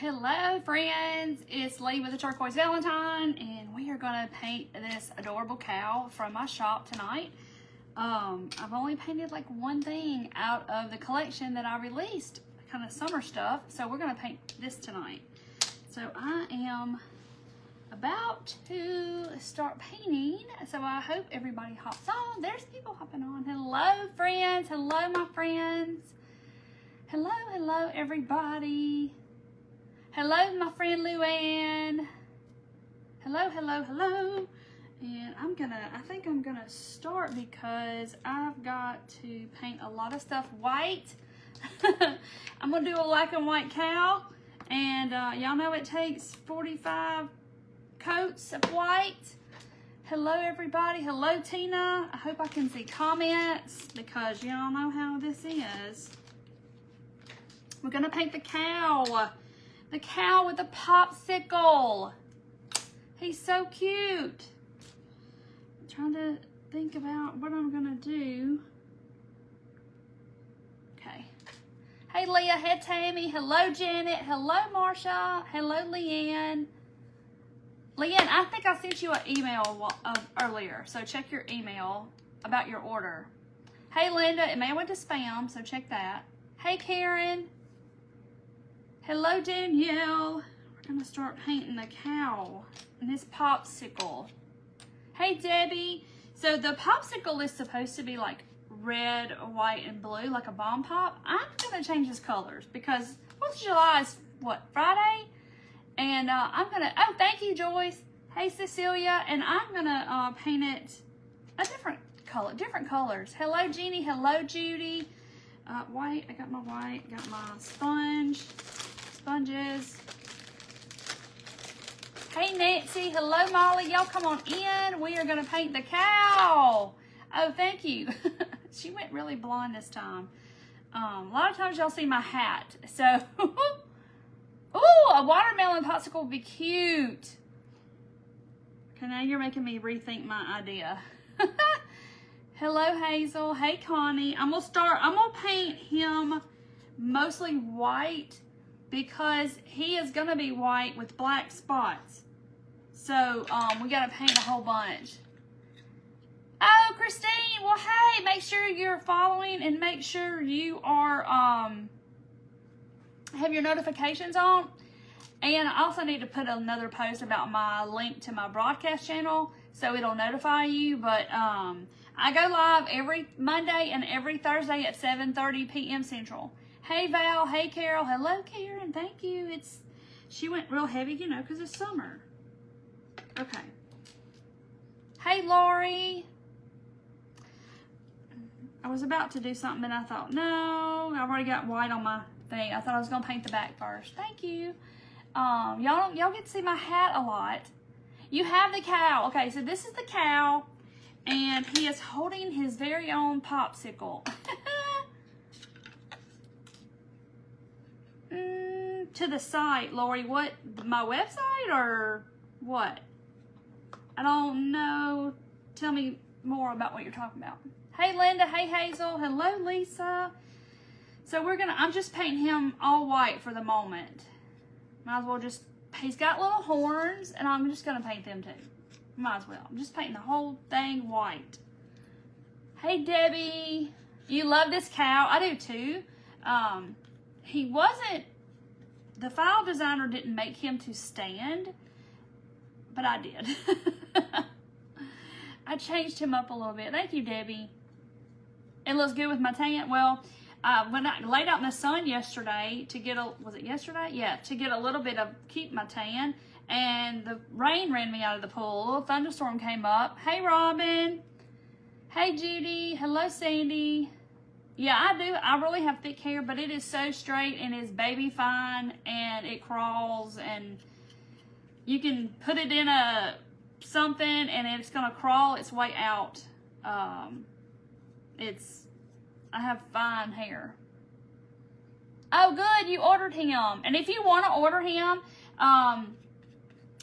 Hello friends, it's Lee with the Turquoise Valentine, and we are going to paint this adorable cow from my shop tonight. I've only painted like one thing out of the collection that I released, kind of summer stuff, so we're going to paint this tonight. So I am about to start painting, so I hope everybody hops on. There's people hopping on. Hello friends, hello my friends. Hello everybody. Hello, my friend Luann. Hello. And I think I'm gonna start because I've got to paint a lot of stuff white. I'm gonna do a black and white cow. And y'all know it takes 45 coats of white. Hello, everybody. Hello, Tina. I hope I can see comments because y'all know how this is. We're gonna paint the cow. The cow with the popsicle. He's so cute. I'm trying to think about what I'm gonna do. Okay. Hey Leah, hey Tammy, hello Janet, hello Marsha, hello Leanne. Leanne, I think I sent you an email earlier, so check your email about your order. Hey Linda, it may have went to spam, so check that. Hey Karen. Hello, Danielle. We're gonna start painting the cow and this popsicle. Hey, Debbie. So the popsicle is supposed to be like red, white, and blue, like a bomb pop. I'm gonna change his colors because 4th of July is what, Friday? And I'm gonna, oh, thank you, Joyce. Hey, Cecilia. And I'm gonna paint it a different color, different colors. Hello, Jeannie. Hello, Judy. White, I got my white, got my sponges. Hey Nancy, hello Molly, y'all come on in. We are gonna paint the cow. Oh, thank you. She went really blonde this time. A lot of times y'all see my hat. So, ooh, a watermelon popsicle would be cute. Okay, now you're making me rethink my idea. Hello Hazel, hey Connie. I'm gonna paint him mostly white because he is gonna be white with black spots. So we gotta paint a whole bunch. Oh, Christine, well hey, make sure you're following and make sure you are have your notifications on. And I also need to put another post about my link to my broadcast channel so it'll notify you. But I go live every Monday and every Thursday at 7:30 p.m. Central. Hey Val, hey Carol, hello Karen, thank you. She went real heavy, you know, because it's summer. Okay. Hey Lori. I was about to do something and I thought, no, I've already got white on my thing. I thought I was gonna paint the back first. Thank you. Y'all get to see my hat a lot. You have the cow. Okay, so this is the cow, and he is holding his very own popsicle. To the site, Lori. What? My website or what? I don't know. Tell me more about what you're talking about. Hey, Linda. Hey, Hazel. Hello, Lisa. So I'm just painting him all white for the moment. Might as well he's got little horns, and I'm just gonna paint them too. Might as well. I'm just painting the whole thing white. Hey, Debbie. You love this cow. I do too. The file designer didn't make him to stand, but I did. I changed him up a little bit. Thank you, Debbie. It looks good with my tan. Well, when I laid out in the sun yesterday to get was it yesterday? Yeah, to get a little bit of, keep my tan, and the rain ran me out of the pool. A little thunderstorm came up. Hey, Robin. Hey, Judy. Hello, Sandy. Yeah, I do. I really have thick hair, but it is so straight and is baby fine, and it crawls, and you can put it in something and it's gonna crawl its way out. I have fine hair. Oh, good, you ordered him. And if you want to order him,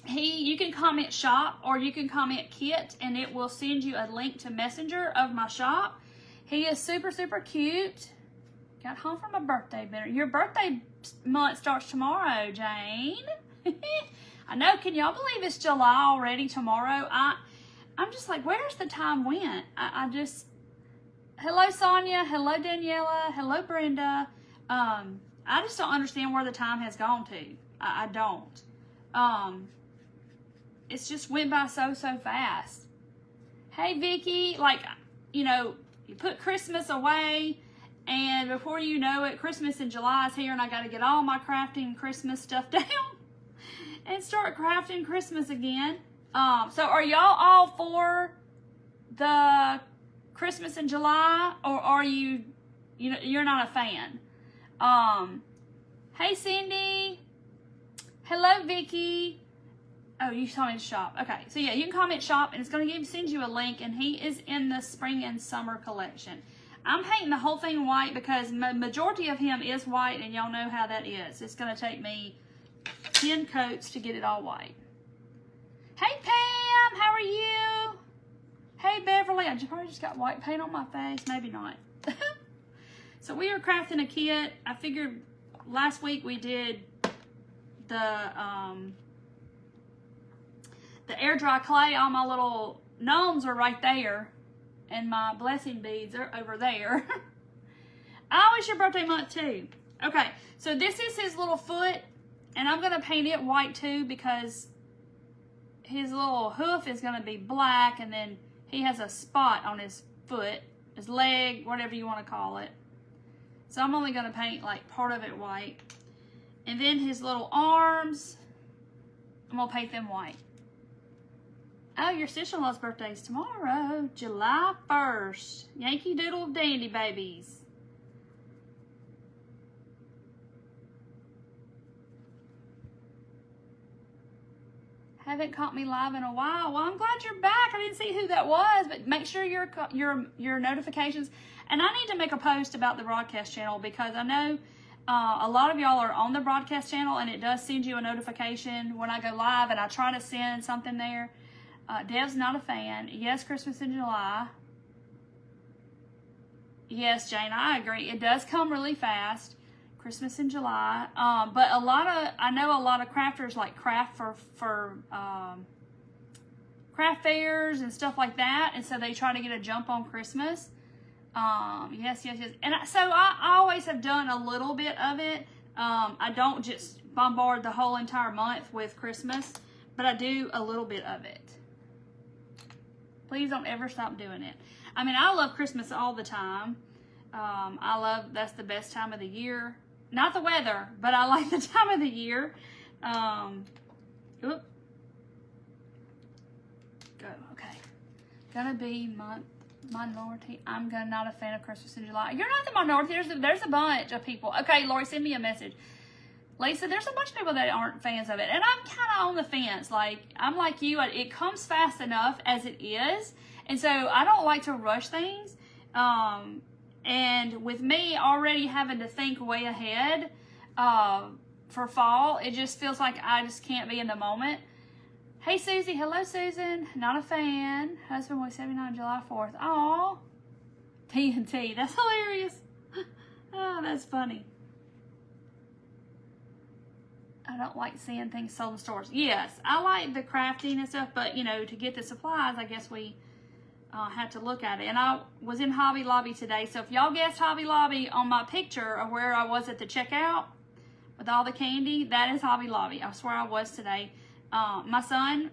you can comment shop or you can comment kit, and it will send you a link to Messenger of my shop. He is super, super cute. Got home from a birthday dinner. Your birthday month starts tomorrow, Jane. I know. Can y'all believe it's July already tomorrow? I'm just like, where's the time went? I just... Hello, Sonia. Hello, Daniela. Hello, Brenda. I just don't understand where the time has gone to. I don't. It's just went by so fast. Hey, Vicky. Like, you know, you put Christmas away, and before you know it, Christmas in July is here, and I got to get all my crafting Christmas stuff down and start crafting Christmas again. So are y'all all for the Christmas in July, or are you know, you're not a fan? Hey, Cindy. Hello, Vicky. Oh, you told me to shop. Okay, so yeah, you can comment shop, and it's going to send you a link, and he is in the spring and summer collection. I'm painting the whole thing white because majority of him is white, and y'all know how that is. It's going to take me 10 coats to get it all white. Hey, Pam, how are you? Hey, Beverly, I probably just got white paint on my face. Maybe not. So we are crafting a kit. I figured last week we did the air dry clay. All my little gnomes are right there, and my blessing beads are over there. Oh, it's your birthday month too. Okay, so this is his little foot, and I'm gonna paint it white too because his little hoof is gonna be black, and then he has a spot on his foot, his leg, whatever you want to call it. So I'm only gonna paint like part of it white, and then his little arms, I'm gonna paint them white. Oh, your sister-in-law's birthday is tomorrow, July 1st. Yankee Doodle Dandy babies. Haven't caught me live in a while. Well, I'm glad you're back. I didn't see who that was, but make sure your notifications. And I need to make a post about the broadcast channel because I know a lot of y'all are on the broadcast channel, and it does send you a notification when I go live, and I try to send something there. Dev's not a fan. Yes, Christmas in July. Yes, Jane, I agree. It does come really fast. Christmas in July. But I know a lot of crafters like craft for craft fairs and stuff like that. And so they try to get a jump on Christmas. Yes. And so I always have done a little bit of it. I don't just bombard the whole entire month with Christmas, but I do a little bit of it. Please don't ever stop doing it. I mean, I love Christmas all the time. That's the best time of the year. Not the weather, but I like the time of the year. Go, okay. Gonna be minority. I'm not a fan of Christmas in July. You're not the minority. There's a bunch of people. Okay, Lori, send me a message. Lisa, there's a bunch of people that aren't fans of it, and I'm kind of on the fence. Like, I'm like you, it comes fast enough as it is, and so I don't like to rush things. And with me already having to think way ahead for fall, it just feels like I just can't be in the moment. Hey, Susie. Hello, Susan. Not a fan. Husband was 79 July 4th. Aw. TNT. That's hilarious. Oh, that's funny. I don't like seeing things sold in stores. Yes, I like the crafting and stuff, but, you know, to get the supplies, I guess we have to look at it. And I was in Hobby Lobby today, so if y'all guessed Hobby Lobby on my picture of where I was at the checkout with all the candy, that is Hobby Lobby. I swear I was today. My son,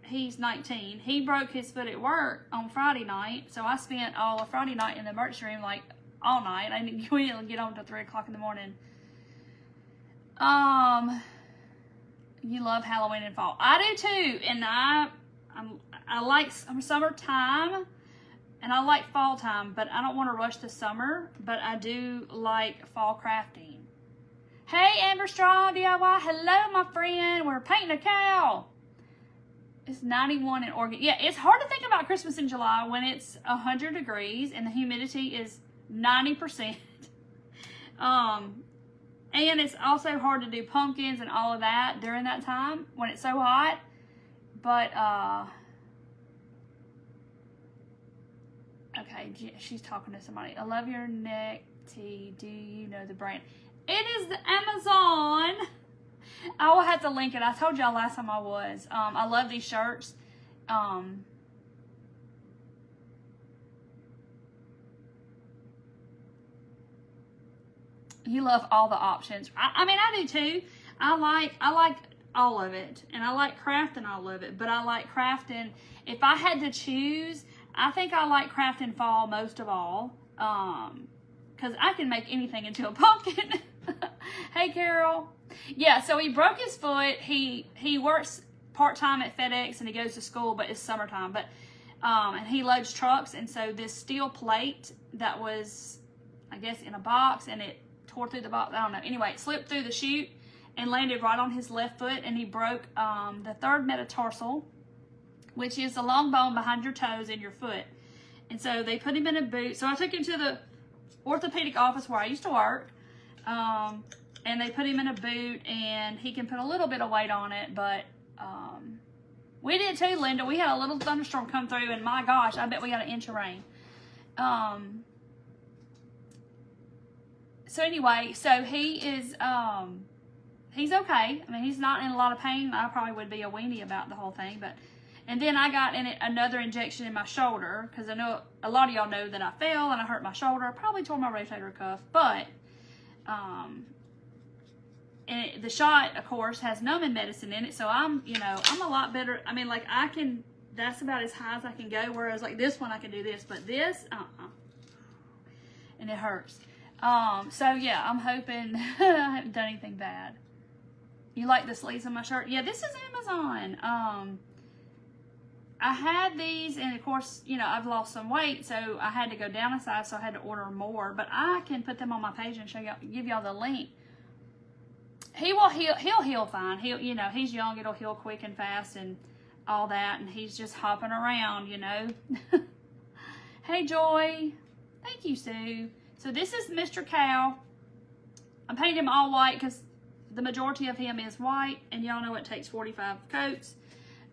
he's 19. He broke his foot at work on Friday night, so I spent all of Friday night in the emergency room, like, all night. I didn't get on until 3 o'clock in the morning. You love Halloween and fall. I do too, and I like summertime, and I like fall time, but I don't want to rush the summer, but I do like fall crafting. Hey, Amber Strong DIY. Hello, my friend. We're painting a cow. It's 91 in Oregon. Yeah, it's hard to think about Christmas in July when it's 100 degrees and the humidity is 90%. And it's also hard to do pumpkins and all of that during that time when it's so hot. But, okay, she's talking to somebody. I love your neck Do you know the brand? It is the Amazon. I will have to link it. I told y'all last time I was. I love these shirts. You love all the options. I mean, I do too. I like all of it, and I like crafting all of it. But I like crafting. If I had to choose, I think I like crafting fall most of all. Because I can make anything into a pumpkin. Hey, Carol. Yeah, so he broke his foot. He works part-time at FedEx, and he goes to school, but it's summertime. But and he loads trucks, and so this steel plate that was, I guess, in a box, and it tore through the box. I don't know. Anyway, it slipped through the chute and landed right on his left foot, and he broke the third metatarsal, which is the long bone behind your toes in your foot. And so they put him in a boot. So I took him to the orthopedic office where I used to work, and they put him in a boot, and he can put a little bit of weight on it, but we did too, Linda. We had a little thunderstorm come through, and my gosh, I bet we got an inch of rain. So anyway, so he is, he's okay. I mean, he's not in a lot of pain. I probably would be a weenie about the whole thing, but, and then I got another injection in my shoulder, because I know a lot of y'all know that I fell and I hurt my shoulder. I probably tore my rotator cuff, but, and the shot, of course, has numbing medicine in it, so I'm a lot better. I mean, like, that's about as high as I can go, whereas, like, this one, I can do this, but this, and it hurts. So yeah, I'm hoping I haven't done anything bad. You like the sleeves of my shirt? Yeah, this is Amazon. I had these, and of course, I've lost some weight, so I had to go down a size, so I had to order more, but I can put them on my page and show y'all, give y'all the link. He'll heal fine. He's young, it'll heal quick and fast and all that, and he's just hopping around, Hey, Joy. Thank you, Sue. So this is Mr. Cow. I painted him all white because the majority of him is white, and y'all know it takes 45 coats.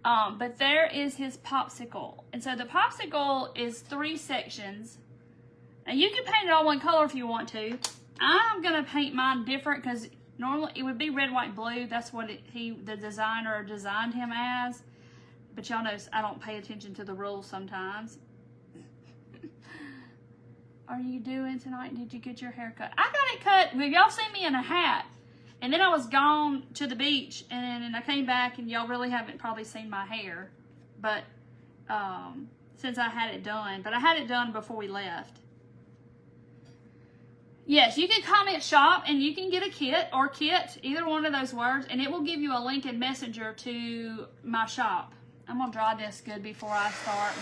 But there is his popsicle. And so the popsicle is 3 sections. And you can paint it all one color if you want to. I'm going to paint mine different because normally it would be red, white, blue. That's what the designer designed him as. But y'all know I don't pay attention to the rules sometimes. Are you doing tonight? Did you get your hair cut? I got it cut. Well, y'all seen me in a hat. And then I was gone to the beach. And I came back, and y'all really haven't probably seen my hair. But since I had it done. But I had it done before we left. Yes, you can comment shop, and you can get a kit or kit, either one of those words. And it will give you a link in Messenger to my shop. I'm going to dry this good before I start.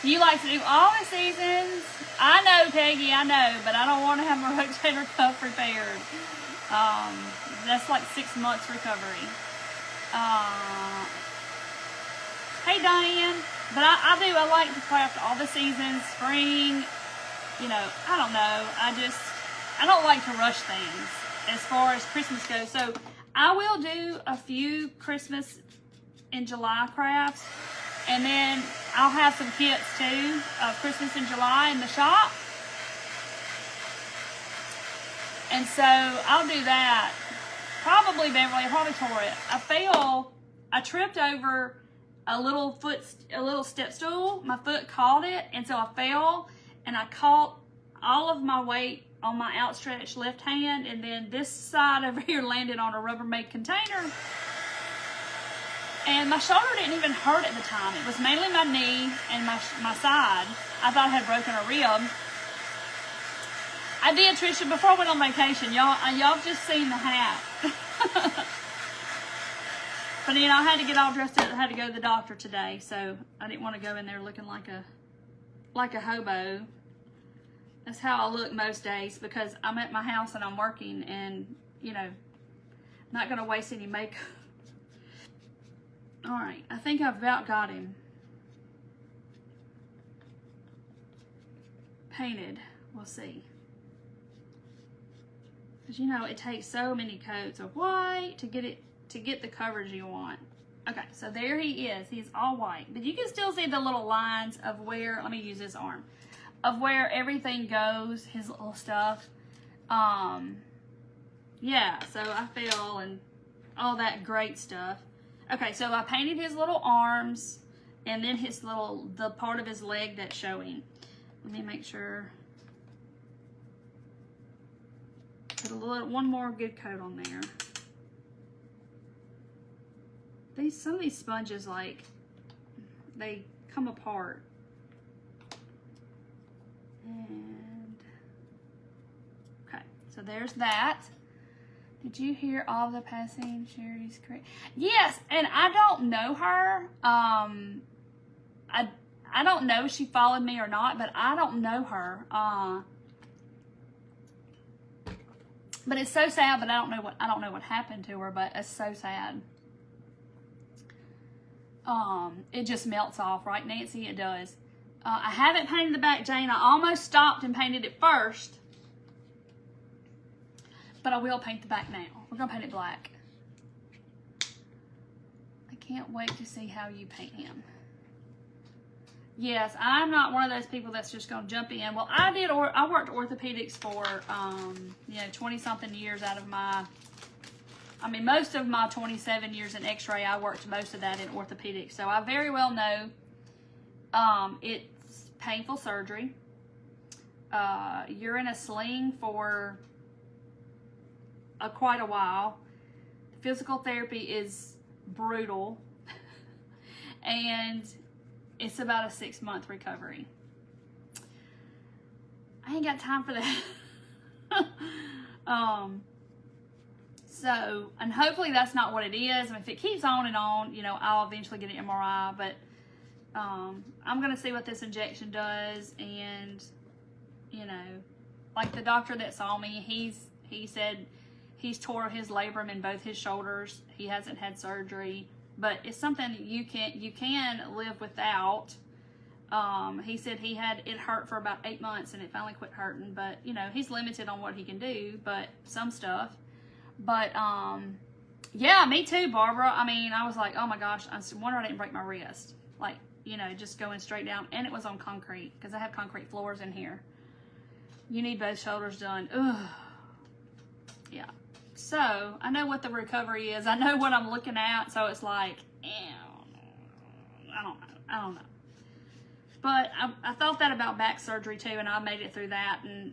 You like to do all the seasons. I know, Peggy, I know, but I don't want to have my rotator cuff repaired. That's like 6 months recovery. Hey, Diane. But I like to craft all the seasons, spring, I don't know. I don't like to rush things as far as Christmas goes. So I will do a few Christmas in July crafts. And then I'll have some kits too of Christmas in July in the shop. And so I'll do that. Probably Beverly, I probably tore it. I tripped over a little step stool. My foot caught it, and so I fell, and I caught all of my weight on my outstretched left hand, and then this side over here landed on a Rubbermaid container. And my shoulder didn't even hurt at the time. It was mainly my knee and my side. I thought I had broken a rib. I did, Trisha, before I went on vacation. Y'all just seen the hat. But I had to get all dressed up. I had to go to the doctor today, so I didn't want to go in there looking like a hobo. That's how I look most days because I'm at my house and I'm working, and not gonna waste any makeup. All right, I think I've about got him painted. We'll see. Because it takes so many coats of white to get the coverage you want. Okay, so there he is. He's all white. But you can still see the little lines of where, let me use this arm. of where everything goes, his little stuff. Yeah, so I fell and all that great stuff. Okay, so I painted his little arms and then the part of his leg that's showing. Let me make sure. Put one more good coat on there. Some of these sponges, like, they come apart. And, okay, so there's that. Did you hear all the passing? Sherry's correct. Yes, and I don't know her. I don't know if she followed me or not, but I don't know her. But it's so sad. But I don't know what happened to her. But it's so sad. It just melts off, right, Nancy? It does. I haven't painted the back, Jane. I almost stopped and painted it first. But I will paint the back now. We're going to paint it black. I can't wait to see how you paint him. Yes, I'm not one of those people that's just going to jump in. Well, I worked orthopedics for, 20-something years out of most of my 27 years in x-ray, I worked most of that in orthopedics. So I very well know it's painful surgery. You're in a sling for quite a while. Physical therapy is brutal. And it's about a 6-month recovery. I ain't got time for that. So, and hopefully that's not what it is. And if it keeps on and on, I'll eventually get an MRI. But I'm going to see what this injection does. And, like the doctor that saw me, he said he's tore his labrum in both his shoulders. He hasn't had surgery. But it's something you can live without. He said it hurt for about 8 months and it finally quit hurting. But, he's limited on what he can do, but some stuff. But, yeah, me too, Barbara. I was like, oh my gosh, I wonder I didn't break my wrist. Like, just going straight down. And it was on concrete because I have concrete floors in here. You need both shoulders done. Ugh. Yeah. So, I know what the recovery is. I know what I'm looking at. So, it's like, I don't know. But I thought that about back surgery, too. And I made it through that. And,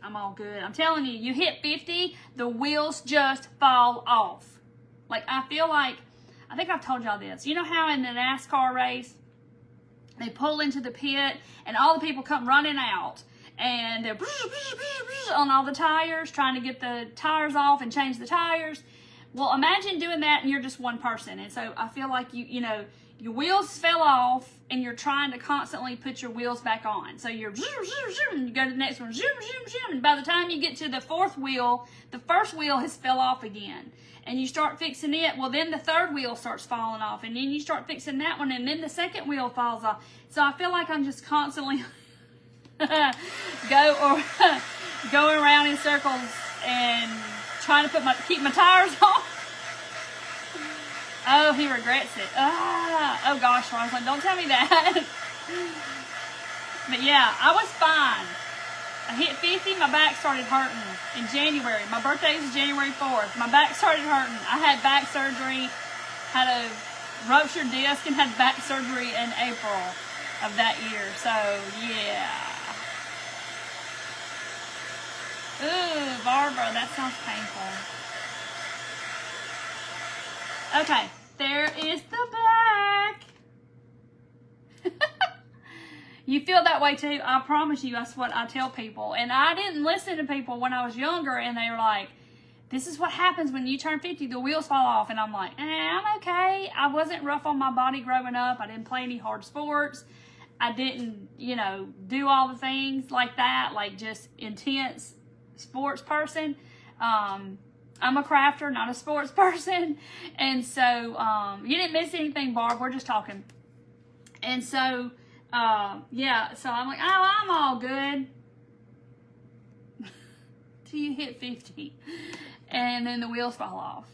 I'm all good. I'm telling you, you hit 50, the wheels just fall off. Like, I think I've told y'all this. You know how in the NASCAR race, they pull into the pit and all the people come running out and they're on all the tires, trying to get the tires off and change the tires. Well, imagine doing that and you're just one person. And so I feel like your wheels fell off and you're trying to constantly put your wheels back on. So you're and you go to the next one, and by the time you get to the fourth wheel, the first wheel has fell off again. And you start fixing it, well then the third wheel starts falling off, and then you start fixing that one, and then the second wheel falls off. So I feel like I'm just constantly going around in circles and trying to keep my tires on. Oh, he regrets it. Oh gosh, Rosalind, don't tell me that. But yeah, I was fine. I hit 50, my back started hurting in January. My birthday is January 4th. My back started hurting. I had back surgery, had a ruptured disc, and had back surgery in April of that year. So, yeah. Ooh, Barbara, that sounds painful. Okay, there is the back. You feel that way too. I promise you, that's what I tell people. And I didn't listen to people when I was younger, and they were like, this is what happens when you turn 50, the wheels fall off. And I'm like, I'm okay. I wasn't rough on my body growing up. I didn't play any hard sports. I didn't, do all the things like that, like just intense sports person. I'm a crafter, not a sports person. And so, you didn't miss anything, Barb. We're just talking. And so, yeah, so I'm like, oh, I'm all good. Till you hit 50. And then the wheels fall off.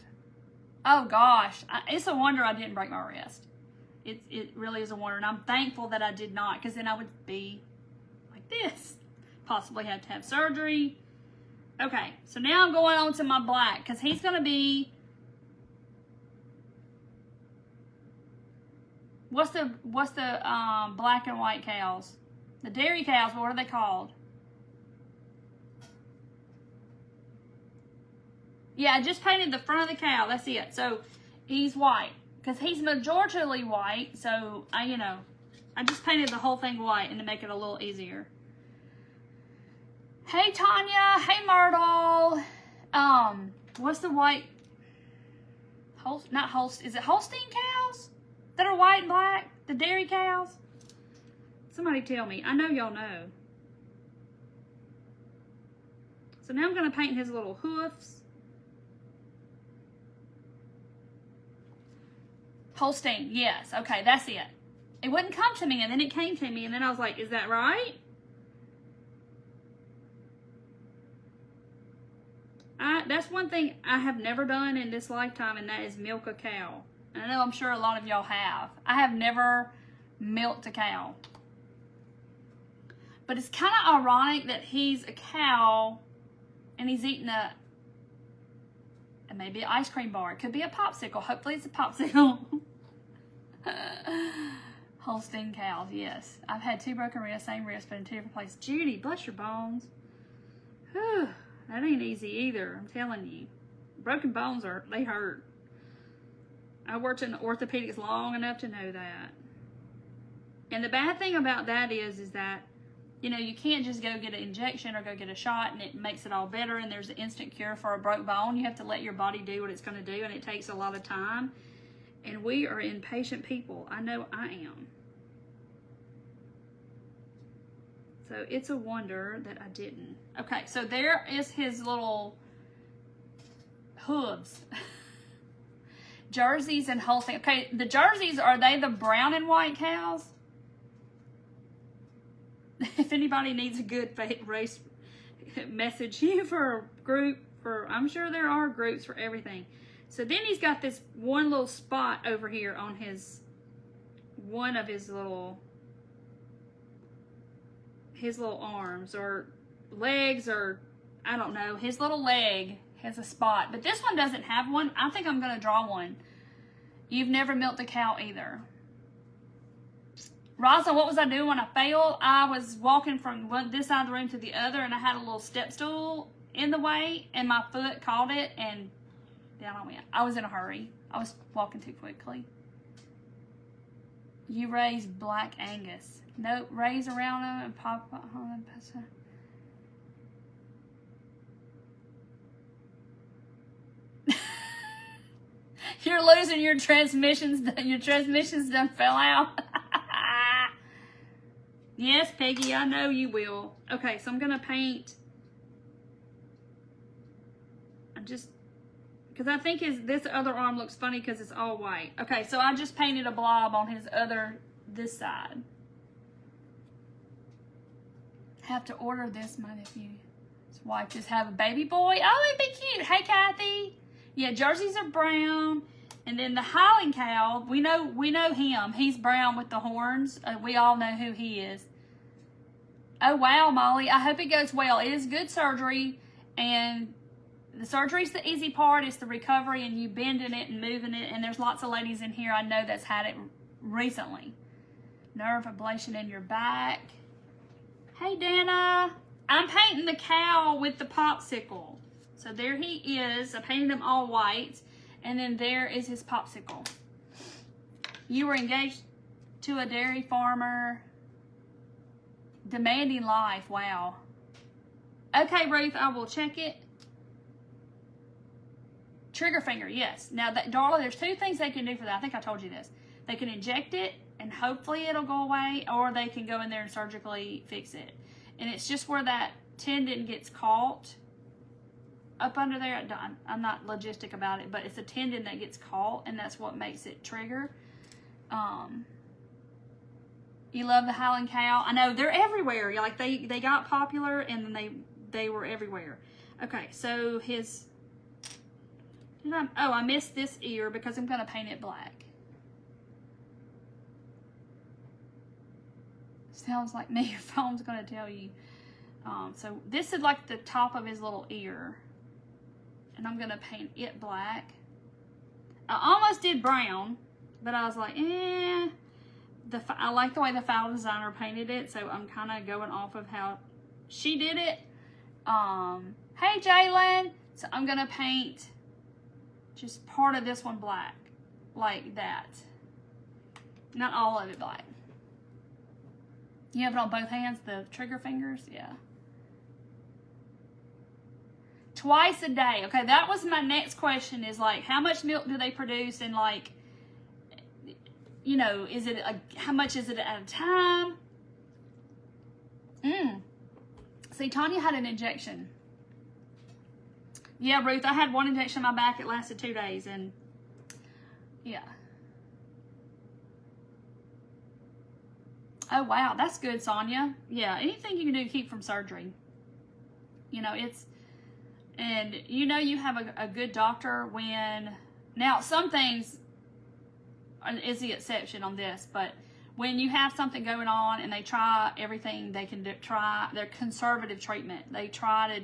Oh, gosh. It's a wonder I didn't break my wrist. It really is a wonder. And I'm thankful that I did not, because then I would be this. Possibly have to have surgery. Okay, so now I'm going on to my black because he's going to be, what's the black and white cows? The dairy cows, what are they called? Yeah, I just painted the front of the cow. That's it. So he's white because he's majorly white. So I just painted the whole thing white and to make it a little easier. Hey Tanya. Hey Myrtle. What's the white? Not Holstein. Is it Holstein cows that are white and black? The dairy cows? Somebody tell me. I know y'all know. So now I'm going to paint his little hoofs. Holstein, yes. Okay, that's it. It wouldn't come to me, and then it came to me, and then I was like, is that right? That's one thing I have never done in this lifetime, and that is milk a cow. And I know I'm sure a lot of y'all have. I have never milked a cow. But it's kind of ironic that he's a cow, and he's eating maybe an ice cream bar. It could be a popsicle. Hopefully it's a popsicle. Holstein cows, yes. I've had 2 broken ribs, same ribs, but in 2 different places. Judy, bless your bones. Whew, that ain't easy either, I'm telling you. Broken bones they hurt. I worked in orthopedics long enough to know that. And the bad thing about that is that, you can't just go get an injection or go get a shot and it makes it all better and there's an instant cure for a broke bone. You have to let your body do what it's going to do, and it takes a lot of time. And we are impatient people. I know I am. So it's a wonder that I didn't. Okay, so there is his little hooves. Jerseys and Holstein. Okay, the jerseys, are they the brown and white cows? If anybody needs a good race message here for a group, I'm sure there are groups for everything. So then he's got this one little spot over here on one of his little arms or legs, or I don't know, his little leg has a spot. But this one doesn't have one. I think I'm going to draw one. You've never milked a cow either. Rosa, what was I doing when I fell? I was walking from this side of the room to the other, and I had a little step stool in the way, and my foot caught it, and down I went. I was in a hurry. I was walking too quickly. You raise black Angus. Nope, raise around them and pop on. You're losing your transmissions. Your transmissions done fell out. Yes, Peggy, I know you will. Okay, so I'm going to paint. Because I think this other arm looks funny because it's all white. Okay, so I just painted a blob on this side. Have to order this, my nephew. His wife just have a baby boy. Oh, it'd be cute. Hey, Kathy. Yeah, jerseys are brown. And then the Highland cow, we know him. He's brown with the horns. We all know who he is. Oh, wow, Molly. I hope it goes well. It is good surgery. And the surgery's the easy part. It's the recovery and you bending it and moving it. And there's lots of ladies in here I know that's had it recently. Nerve ablation in your back. Hey, Dana. I'm painting the cow with the popsicle. So there he is. I painted him all white. And then there is his popsicle. You were engaged to a dairy farmer. Demanding life. Wow. Okay, Ruth, I will check it. Trigger finger, yes. Now, Darla, there's 2 things they can do for that. I think I told you this. They can inject it, and hopefully it'll go away, or they can go in there and surgically fix it. And it's just where that tendon gets caught up under there. I'm not logistic about it, but it's a tendon that gets caught, and that's what makes it trigger. You love the Highland cow. I know, they're everywhere. Like, they got popular, and then they were everywhere. Okay, so his... I missed this ear because I'm going to paint it black. Sounds like me. Your phone's going to tell you. So this is like the top of his little ear. And I'm going to paint it black. I almost did brown, but I was like, I like the way the file designer painted it, so I'm kind of going off of how she did it. Hey, Jalen. So I'm going to paint just part of this one black, like that. Not all of it black. You have it on both hands, the trigger fingers? Yeah. Twice a day. Okay, that was my next question, is like, how much milk do they produce, and like, you know, is it how much is it at a time? See, Tanya had an injection. Yeah, Ruth, I had one injection in my back. It lasted 2 days, and yeah. Oh, wow, that's good, Sonia. Yeah, anything you can do to keep from surgery. You know, and you know you have a good doctor when, now some things is the exception on this, but when you have something going on and they try everything they can try their conservative treatment, they try to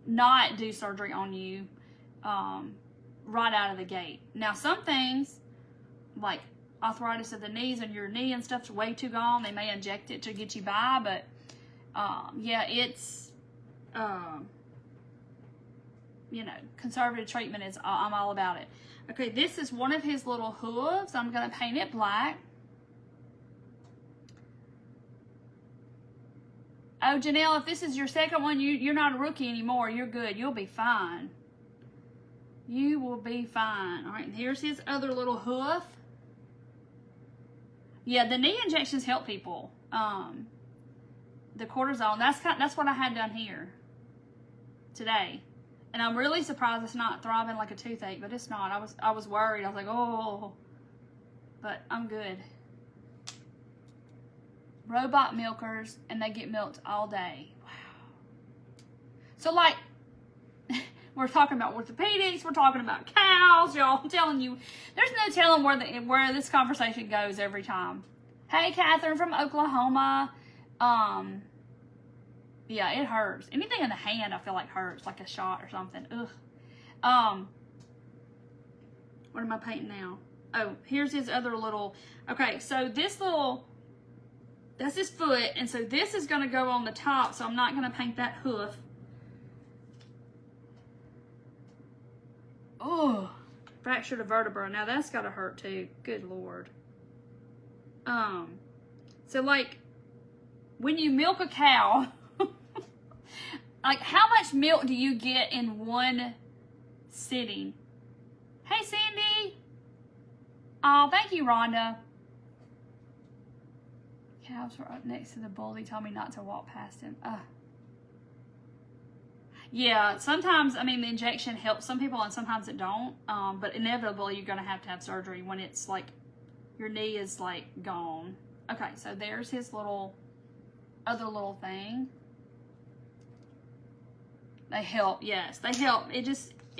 not do surgery on you right out of the gate. Now some things, like arthritis of the knees and your knee and stuff's way too gone, they may inject it to get you by, but yeah, it's you know, conservative treatment is, I'm all about it. Okay, this is one of his little hooves. I'm going to paint it black. Oh, Janelle, if this is your second one, you're not a rookie anymore. You're good. You'll be fine. You will be fine. All right, and here's his other little hoof. Yeah, the knee injections help people. The cortisone, that's what I had done here today. And I'm really surprised it's not throbbing like a toothache, but it's not. I was worried. I was like, oh, but I'm good. Robot milkers, and they get milked all day. Wow. So like, we're talking about orthopedics, we're talking about cows, y'all. I'm telling you, there's no telling where this conversation goes every time. Hey, Catherine from Oklahoma. Yeah, it hurts. Anything in the hand, I feel like hurts, like a shot or something. Ugh. What am I painting now? Oh, here's his other little. Okay, so this little, that's his foot, and so this is going to go on the top. So I'm not going to paint that hoof. Oh, fractured a vertebra. Now that's got to hurt too. Good Lord. So like, when you milk a cow. Like, how much milk do you get in one sitting? Hey, Cindy. Oh, thank you, Rhonda. Cows were up next to the bull. He told me not to walk past him. Yeah, sometimes, I mean, the injection helps some people and sometimes it don't. But inevitably, you're going to have surgery when it's like, your knee is like gone. Okay, so there's his other little thing. They help, yes, they help. It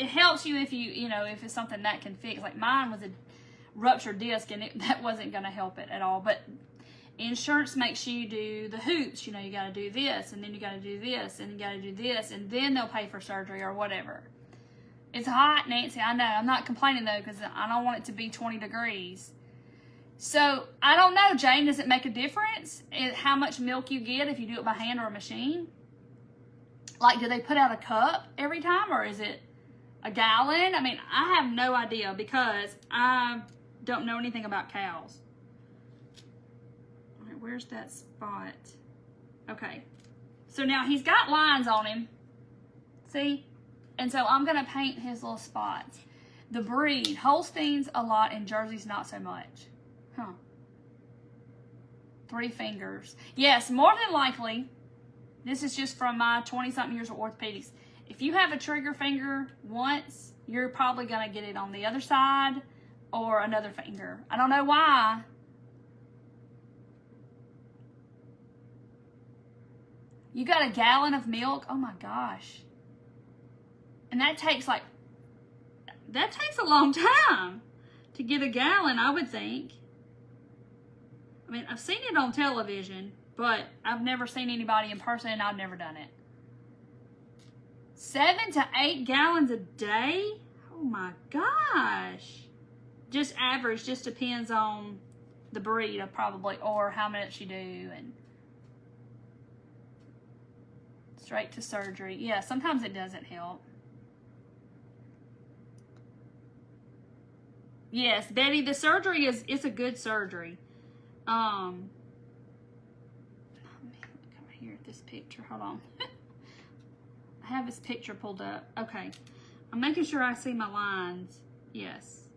helps you if if it's something that can fix. Like mine was a ruptured disc, and that wasn't going to help it at all. But insurance makes you do the hoops. You know, you got to do this, and then you got to do this, and you got to do this, and then they'll pay for surgery or whatever. It's hot, Nancy. I know. I'm not complaining though, because I don't want it to be 20 degrees. So I don't know, Jane. Does it make a difference how much milk you get if you do it by hand or a machine? Like, do they put out a cup every time, or is it a gallon? I mean, I have no idea because I don't know anything about cows. All right, where's that spot? Okay. So now he's got lines on him. See? And so I'm going to paint his little spots. The breed, Holsteins a lot and Jerseys not so much. Huh. 3 fingers. Yes, more than likely. This is just from my 20-something years of orthopedics. If you have a trigger finger once, you're probably going to get it on the other side or another finger. I don't know why. You got a gallon of milk? Oh my gosh. And that takes a long time to get a gallon, I would think. mean, I've seen it on television, but I've never seen anybody in person, and I've never done it. 7 to 8 gallons a day? Oh my gosh. Just average, just depends on the breed of probably, or how much you do, and straight to surgery. Yeah, sometimes it doesn't help. Yes, Betty, the surgery it's a good surgery. Let me look over here at this picture. Hold on. I have this picture pulled up. Okay. I'm making sure I see my lines. Yes.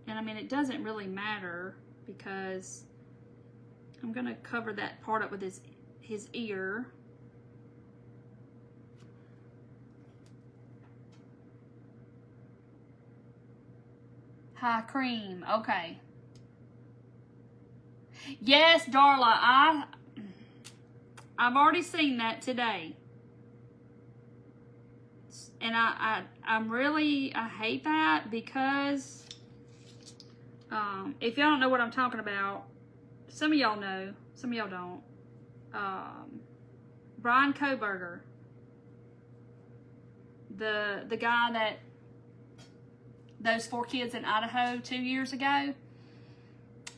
And I mean, it doesn't really matter because I'm going to cover that part up with his ear. High cream. Okay. Yes, Darla, I've already seen that today. And I'm really, I hate that because if y'all don't know what I'm talking about, some of y'all know, some of y'all don't. Brian Koberger, the guy that, those 4 kids in Idaho 2 years ago,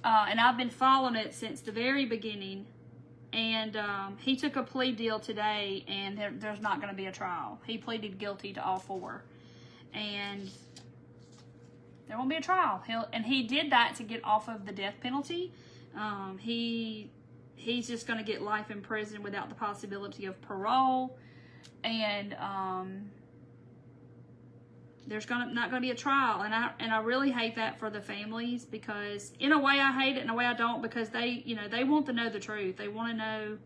and I've been following it since the very beginning. And he took a plea deal today, and there's not going to be a trial. He pleaded guilty to all 4, and there won't be a trial. He did that to get off of the death penalty. He's just going to get life in prison without the possibility of parole, and there's not going to be a trial, and I really hate that for the families, because in a way I hate it, in a way I don't, because they want to know the truth. They want to know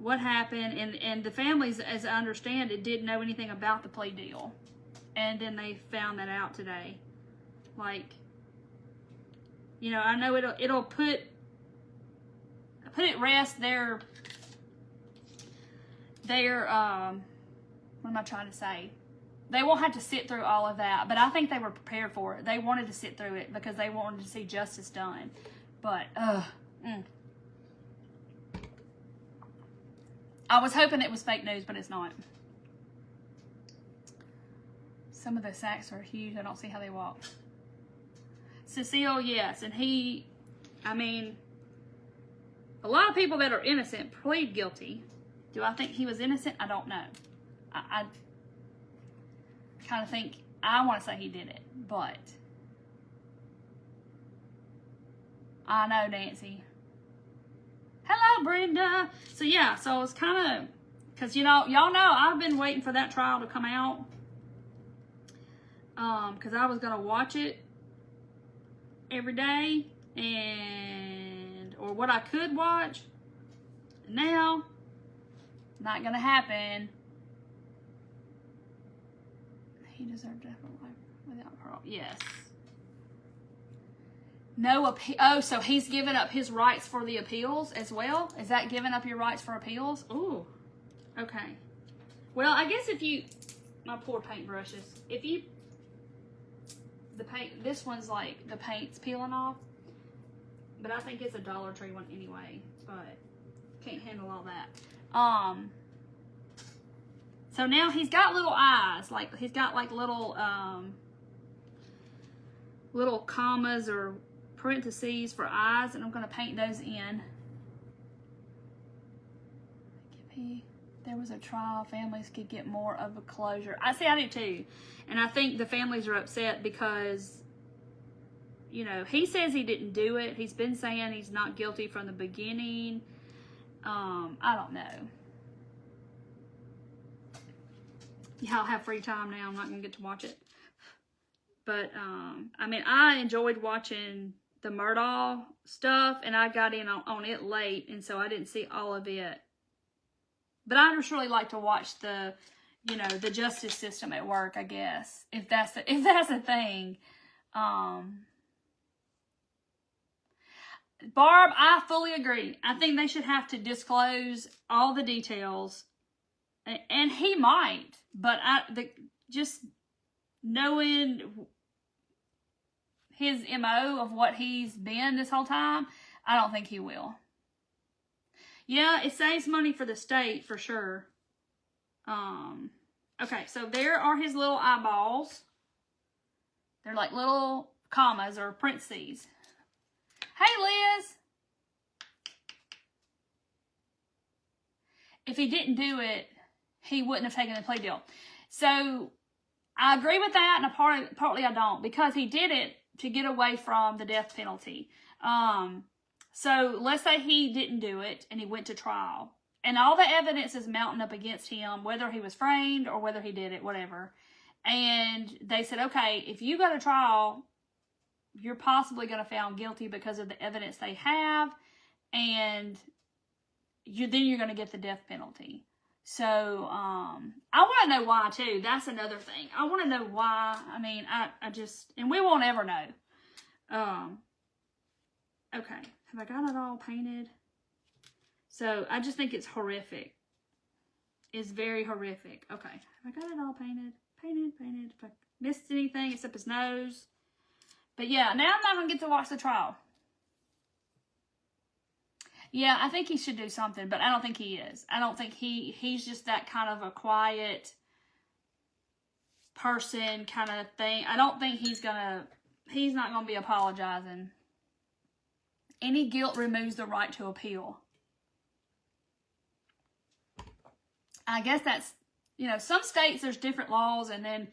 what happened, and the families, as I understand it, didn't know anything about the plea deal, and then they found that out today. Like, I know it'll put at rest their what am I trying to say? They won't have to sit through all of that, but I think they were prepared for it. They wanted to sit through it because they wanted to see justice done. But, I was hoping it was fake news, but it's not. Some of the sacks are huge. I don't see how they walk. Cecile, yes. And a lot of people that are innocent plead guilty. Do I think he was innocent? I don't know. I kind of think, I want to say he did it, but I know, Nancy. Hello, Brenda. So yeah, so it's kind of, because y'all know I've been waiting for that trial to come out, because I was gonna watch it every day, or what I could watch. Now, not gonna happen. He deserved death life without parole. Yes. No appeal. Oh, so he's given up his rights for the appeals as well? Is that giving up your rights for appeals? Ooh. Okay. Well, I guess my poor paintbrushes. This one's like the paint's peeling off. But I think it's a Dollar Tree one anyway. But can't handle all that. So now he's got little eyes, like he's got like little commas or parentheses for eyes, and I'm going to paint those in. If there was a trial, families could get more of a closure. I do too, and I think the families are upset because, he says he didn't do it. He's been saying he's not guilty from the beginning. I don't know. Y'all have free time now. I'm not going to get to watch it. But, I enjoyed watching the Murdaugh stuff, and I got in on it late, and so I didn't see all of it. But I just really like to watch the justice system at work, I guess, if that's a thing. Barb, I fully agree. I think they should have to disclose all the details. And he might, but just knowing his MO of what he's been this whole time, I don't think he will. Yeah, it saves money for the state for sure. Okay, so there are his little eyeballs. They're like little commas or parentheses. Hey, Liz. If he didn't do it, he wouldn't have taken the plea deal. So I agree with that, and partly I don't, because he did it to get away from the death penalty. So let's say he didn't do it and he went to trial, and all the evidence is mounting up against him, whether he was framed or whether he did it, whatever. And they said, okay, if you go to trial, you're possibly going to be found guilty because of the evidence they have, and then you're going to get the death penalty. So, I want to know why, too. That's another thing. I want to know why. I mean, I just, and we won't ever know. Okay. Have I got it all painted? So, I just think it's horrific. It's very horrific. Okay. Have I got it all painted? Painted. If I missed anything except his nose. But yeah, now I'm not going to get to watch the trial. Yeah, I think he should do something, but I don't think he is. I don't think he's just that kind of a quiet person kind of thing. I don't think he's not going to be apologizing. Any guilt removes the right to appeal. I guess that's, some states there's different laws, and then,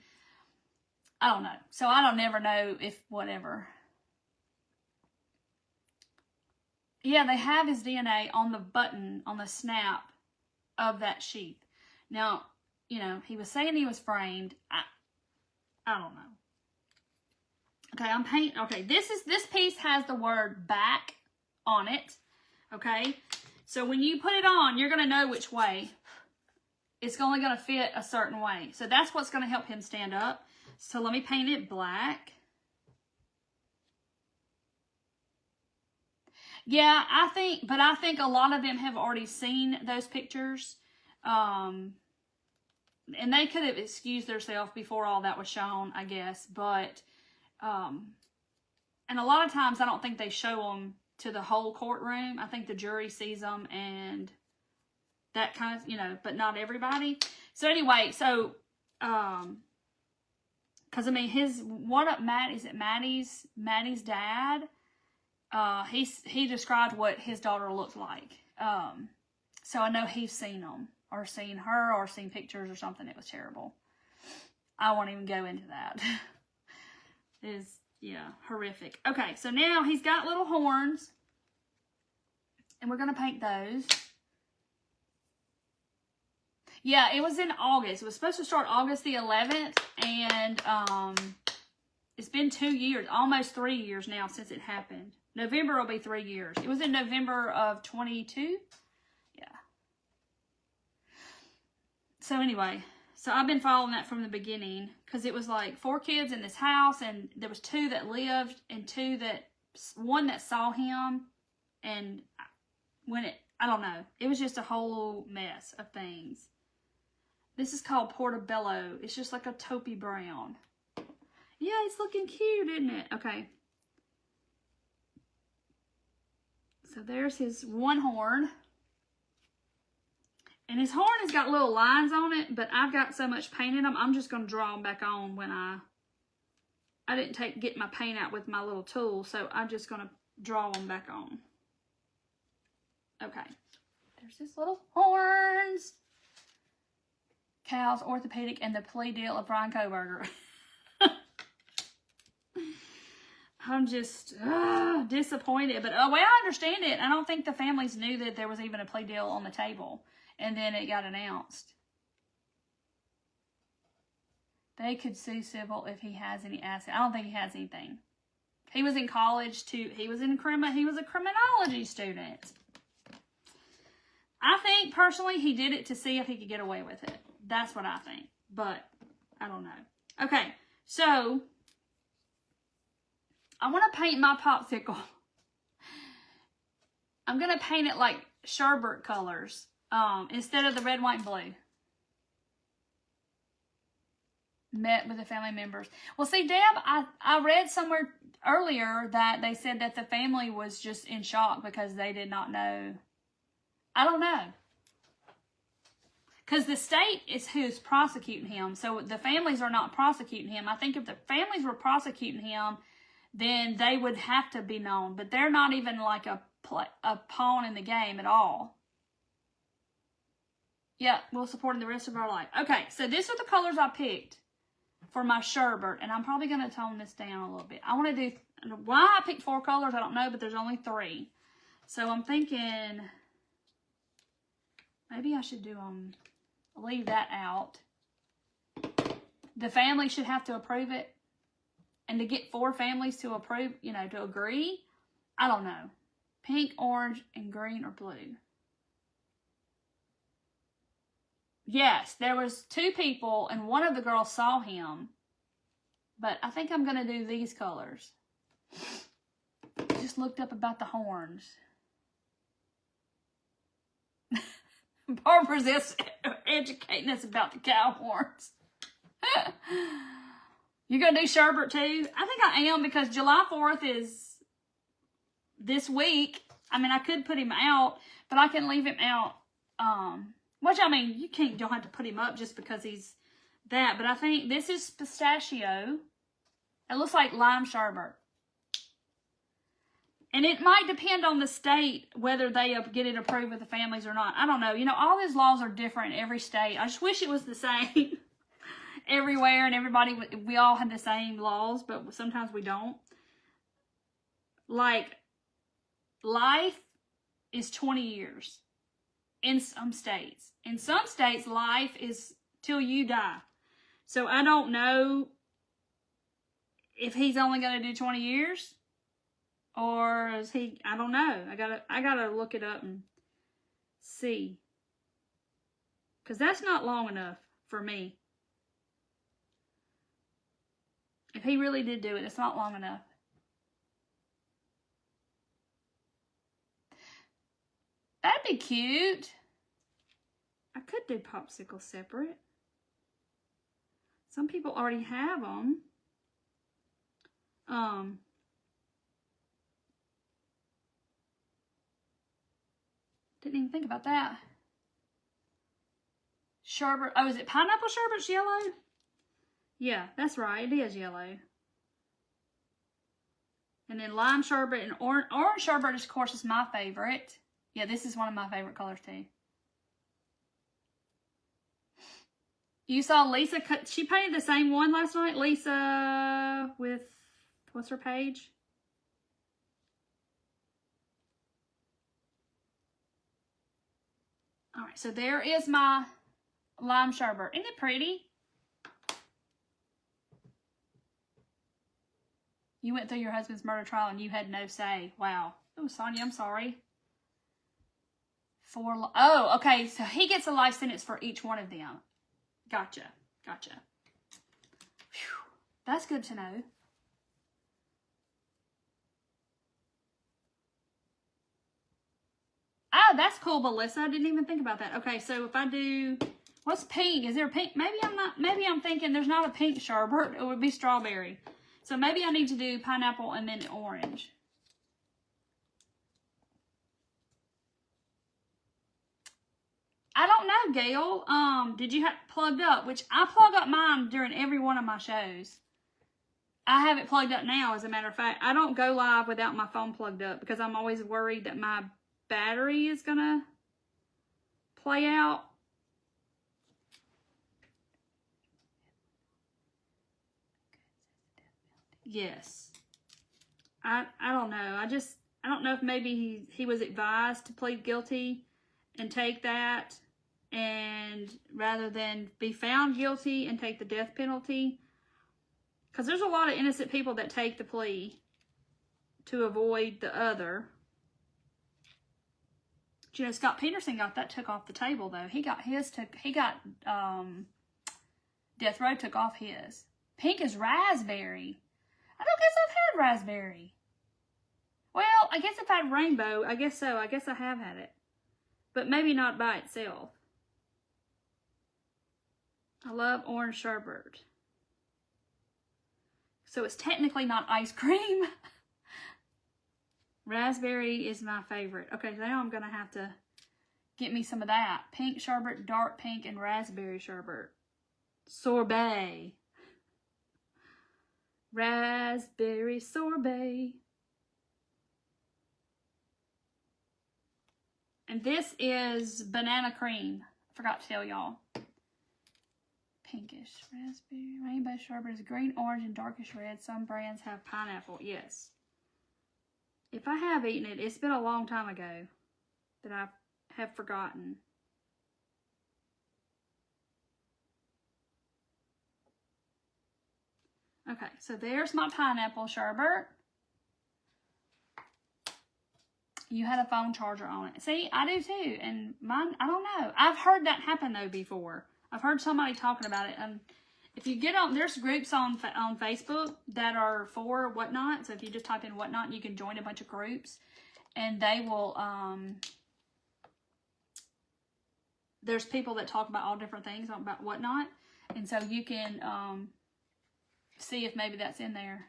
I don't know. So I don't never know if whatever. Yeah, they have his DNA on the button, on the snap of that sheath. Now, he was saying he was framed. I don't know. Okay, okay, this piece has the word back on it. Okay? So when you put it on, you're going to know which way. It's only going to fit a certain way. So that's what's going to help him stand up. So let me paint it black. Yeah, I think a lot of them have already seen those pictures. And they could have excused themselves before all that was shown, I guess. But, and a lot of times I don't think they show them to the whole courtroom. I think the jury sees them and that kind of, but not everybody. So anyway, because I mean, Maddie's dad, he described what his daughter looked like. So I know he's seen them, or seen her, or seen pictures or something. It was terrible. I won't even go into that. It is, horrific. Okay, so now he's got little horns, and we're going to paint those. Yeah, it was in August. It was supposed to start August the 11th, and it's been 2 years, almost 3 years now since it happened. November will be 3 years. It was in November of 22. Yeah. So anyway, so I've been following that from the beginning, because it was like 4 kids in this house, and there was 2 that lived and 1 that saw him, and I don't know. It was just a whole mess of things. This is called Portobello. It's just like a taupey brown. Yeah, it's looking cute, isn't it? Okay. So there's his one horn. And his horn has got little lines on it, but I've got so much paint in them, I'm just going to draw them back on when I didn't get my paint out with my little tool, so I'm just going to draw them back on. Okay. There's his little horns. Cows, orthopedic, and the plea deal of Brian Koberger. I'm just disappointed. But the way I understand it, I don't think the families knew that there was even a plea deal on the table. And then it got announced. They could sue civil if he has any asset. I don't think he has anything. He was in college too. He was a criminology student. I think personally he did it to see if he could get away with it. That's what I think. But I don't know. Okay, so I want to paint my popsicle. I'm going to paint it like sherbet colors instead of the red, white, and blue. met with the family members. Well, see, Deb, I read somewhere earlier that they said that the family was just in shock because they did not know. I don't know. Because the state is who's prosecuting him. So the families are not prosecuting him. I think if the families were prosecuting him, then they would have to be known. But they're not even like a pawn in the game at all. Yeah, we'll support him the rest of our life. Okay, so these are the colors I picked for my sherbet. And I'm probably going to tone this down a little bit. I want to do, why I picked 4 colors, I don't know, but there's only 3. So I'm thinking, maybe I should do leave that out. The family should have to approve it. And to get 4 families to approve, to agree, I don't know. Pink, orange, and green or blue. Yes, there was 2 people, and one of the girls saw him. But I think I'm going to do these colors. Just looked up about the horns. Barbara's educating us about the cow horns. You going to do sherbet too? I think I am, because July 4th is this week. I mean, I could put him out, but I can leave him out. Which, I mean, you don't have to put him up just because he's that. But I think this is pistachio. It looks like lime sherbet. And it might depend on the state whether they get it approved with the families or not. I don't know. All these laws are different in every state. I just wish it was the same everywhere and everybody, we all had the same laws, but sometimes we don't. Like, life is 20 years in some states. In some states, life is till you die. So I don't know if he's only going to do 20 years. Or is he, I don't know. I gotta look it up and see. Because that's not long enough for me. If he really did do it, it's not long enough. That'd be cute. I could do popsicles separate. Some people already have them. Didn't even think about that. Sherbet. Oh, is it pineapple sherbet's yellow? Yeah, that's right. It is yellow. And then lime sherbet and orange sherbet, of course, is my favorite. Yeah, this is one of my favorite colors too. You saw Lisa, she painted the same one last night. Lisa with, what's her page? All right, so there is my lime sherbet. Isn't it pretty? You went through your husband's murder trial and you had no say. Wow. Oh, Sonia, I'm sorry. Oh, okay. So he gets a life sentence for each one of them. Gotcha. Gotcha. Whew. That's good to know. Oh, that's cool, Melissa. I didn't even think about that. Okay, so if I do, what's pink? Is there a pink? Maybe I'm thinking there's not a pink sherbet. It would be strawberry. So maybe I need to do pineapple and then orange. I don't know, Gail. Did you have plugged up? Which I plug up mine during every one of my shows. I have it plugged up now, as a matter of fact. I don't go live without my phone plugged up because I'm always worried that my battery is gonna play out. Yes. I don't know. I don't know if maybe he was advised to plead guilty and take that, and rather than be found guilty and take the death penalty, because there's a lot of innocent people that take the plea to avoid the other. Scott Peterson got that took off the table, though. He got Death Row took off his. Pink is raspberry. I don't guess I've had raspberry. Well, I guess I've had rainbow. I guess so. I guess I have had it. But maybe not by itself. I love orange sherbet. So it's technically not ice cream. Raspberry is my favorite. Okay, now I'm going to have to get me some of that. Pink sherbet, dark pink, and raspberry sherbet. Sorbet. Raspberry sorbet. And this is banana cream. I forgot to tell y'all. Pinkish. Raspberry. Rainbow sherbet is green, orange, and darkish red. Some brands have pineapple. Yes. If I have eaten it, it's been a long time ago that I have forgotten. Okay, so there's my pineapple sherbet. You had a phone charger on it. See, I do too. And mine, I don't know. I've heard that happen though before. I've heard somebody talking about it. If you get on, there's groups on Facebook that are for Whatnot. So if you just type in Whatnot, you can join a bunch of groups. And they will, there's people that talk about all different things about Whatnot. And so you can see if maybe that's in there.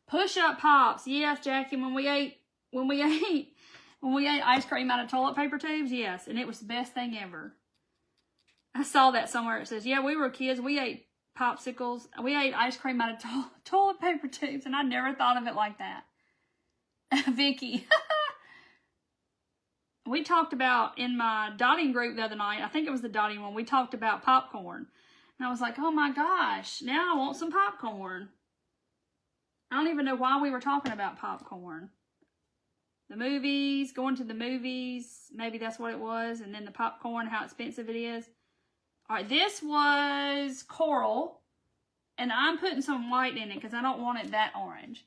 Push-up pops. Yes, Jackie, when we ate ice cream out of toilet paper tubes, yes, and it was the best thing ever. I saw that somewhere. It says, yeah, we were kids. We ate popsicles. We ate ice cream out of toilet paper tubes, and I never thought of it like that. Vicky. We talked about, in my dotting group the other night, I think it was the dotting one, we talked about popcorn. And I was like, oh my gosh, now I want some popcorn. I don't even know why we were talking about popcorn. The movies, going to the movies, maybe that's what it was. And then the popcorn, how expensive it is. All right, this was coral. And I'm putting some white in it because I don't want it that orange.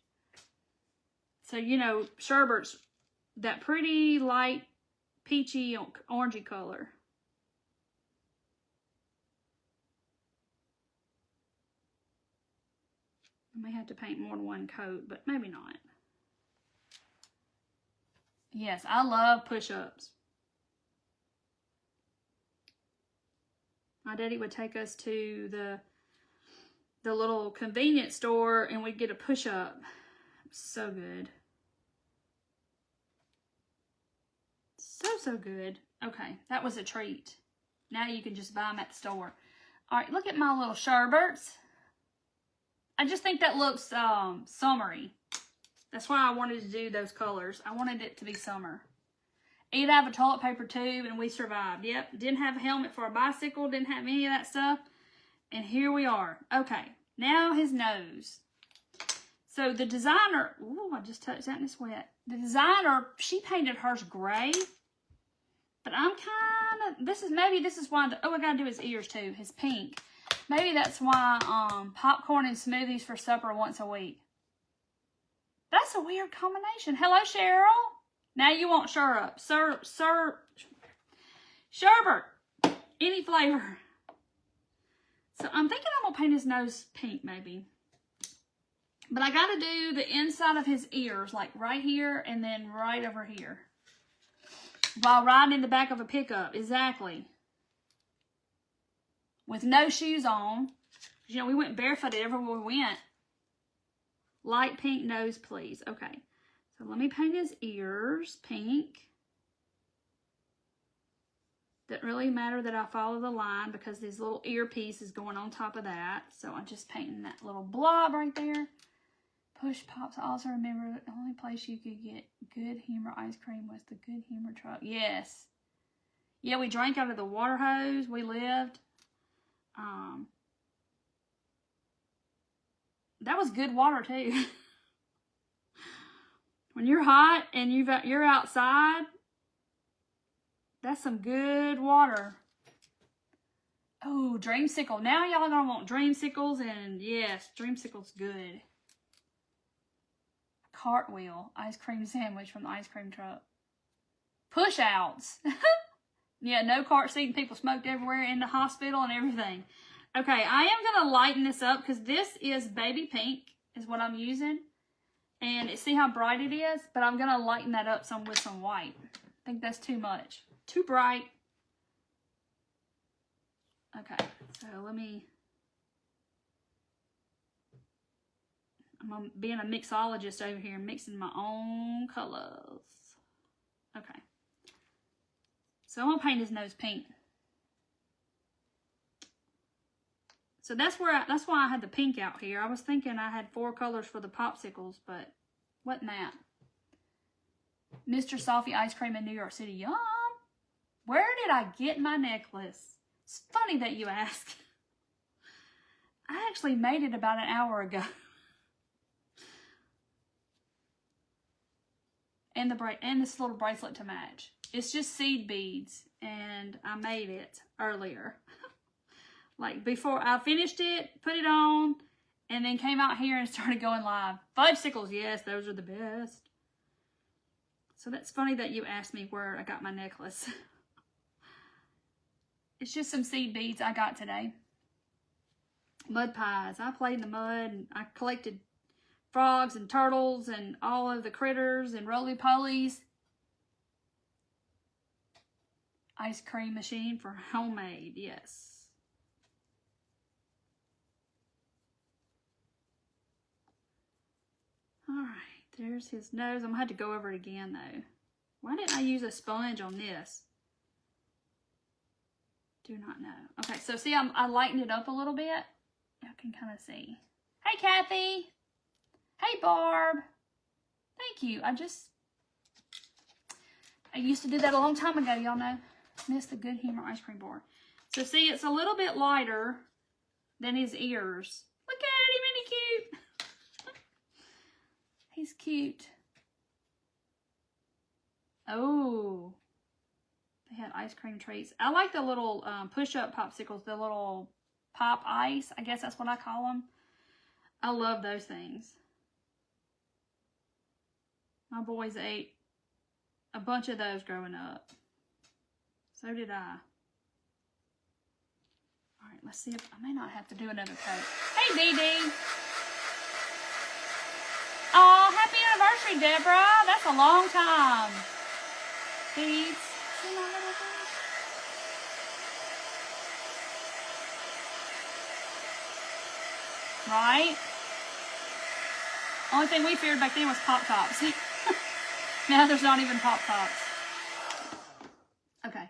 So, you know, sherbet's that pretty light, peachy, orangey color. I may have to paint more than one coat, but maybe not. Yes, I love push-ups. My daddy would take us to the little convenience store and we'd get a push-up. So good. So good. Okay, that was a treat. Now you can just buy them at the store. All right, look at my little sherbets. I just think that looks summery. That's why I wanted to do those colors. I wanted it to be summer. Ate out of a toilet paper tube and we survived. Yep, didn't have a helmet for a bicycle, didn't have any of that stuff. And here we are. Okay, now his nose. So the designer, ooh, I just touched that and it's wet. The designer, she painted hers gray. But I'm kind of, maybe this is why, I gotta do his ears too, his pink. Maybe that's why popcorn and smoothies for supper once a week. That's a weird combination. Hello, Cheryl. Now you want syrup. Sherbet. Any flavor. So I'm thinking I'm going to paint his nose pink maybe. But I got to do the inside of his ears, like right here and then right over here. While riding in the back of a pickup. Exactly. With no shoes on. You know, we went barefooted everywhere we went. Light pink nose, please. Okay. So let me paint his ears pink. Doesn't really matter that I follow the line because this little earpiece is going on top of that. So I'm just painting that little blob right there. Push Pops. Also remember the only place you could get Good Humor ice cream was the Good Humor truck. Yes. Yeah, we drank out of the water hose. We lived. That was good water too. When you're hot and you're outside, that's some good water. Oh, dreamsicle. Now y'all are gonna want dreamsicles, and yes, dreamsicle's good. Cartwheel ice cream sandwich from the ice cream truck. Push outs. Yeah, no car seat and people smoked everywhere in the hospital and everything. Okay, I am going to lighten this up because this is baby pink is what I'm using. And see how bright it is? But I'm going to lighten that up some with some white. I think that's too much. Too bright. Okay, so let me... I'm being a mixologist over here, mixing my own colors. Okay. So I'm going to paint his nose pink. So that's why I had the pink out here. I was thinking I had 4 colors for the popsicles, but wasn't that? Mr. Softee ice cream in New York City. Yum! Where did I get my necklace? It's funny that you ask. I actually made it about an hour ago. And this little bracelet to match. It's just seed beads, and I made it earlier. Like before I finished it, put it on, and then came out here and started going live. Fudgesicles, yes, those are the best. So that's funny that you asked me where I got my necklace. It's just some seed beads I got today. Mud pies. I played in the mud, and I collected frogs and turtles and all of the critters and roly-polies. Ice cream machine for homemade, yes. Alright, there's his nose. I'm going to have to go over it again, though. Why didn't I use a sponge on this? Do not know. Okay, so see, I lightened it up a little bit. You can kind of see. Hey, Kathy. Hey, Barb. Thank you. I used to do that a long time ago, y'all know. Miss the Good Humor ice cream bar. So see, it's a little bit lighter than his ears. Look at it, isn't he cute? He's cute. Oh, they had ice cream treats. I like the little push-up popsicles, the little pop ice. I guess that's what I call them. I love those things. My boys ate a bunch of those growing up. So did I. All right, let's see if I may not have to do another coat. Hey, Dee Dee. Oh, happy anniversary, Deborah. That's a long time. Beads. See my little thing? Right? Only thing we feared back then was Pop-Tops. Now there's not even Pop-Tops. Okay.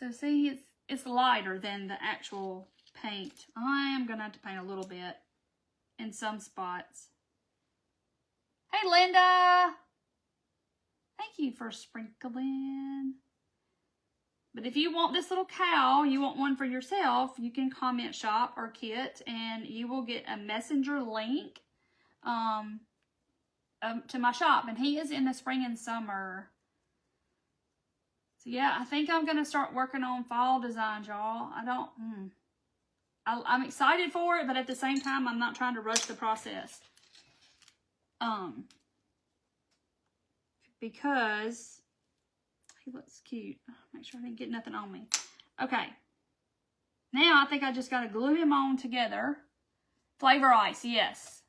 So see, it's lighter than the actual paint. I am going to have to paint a little bit in some spots. Hey, Linda. Thank you for sprinkling. But if you want this little cow, you want one for yourself, you can comment shop or kit, and you will get a messenger link to my shop. And he is in the spring and summer. So yeah, I think I'm going to start working on fall designs, y'all. I'm excited for it, but at the same time, I'm not trying to rush the process. Because he looks cute. Make sure I didn't get nothing on me. Okay. Now I think I just got to glue him on together. Flavor Ice, yes.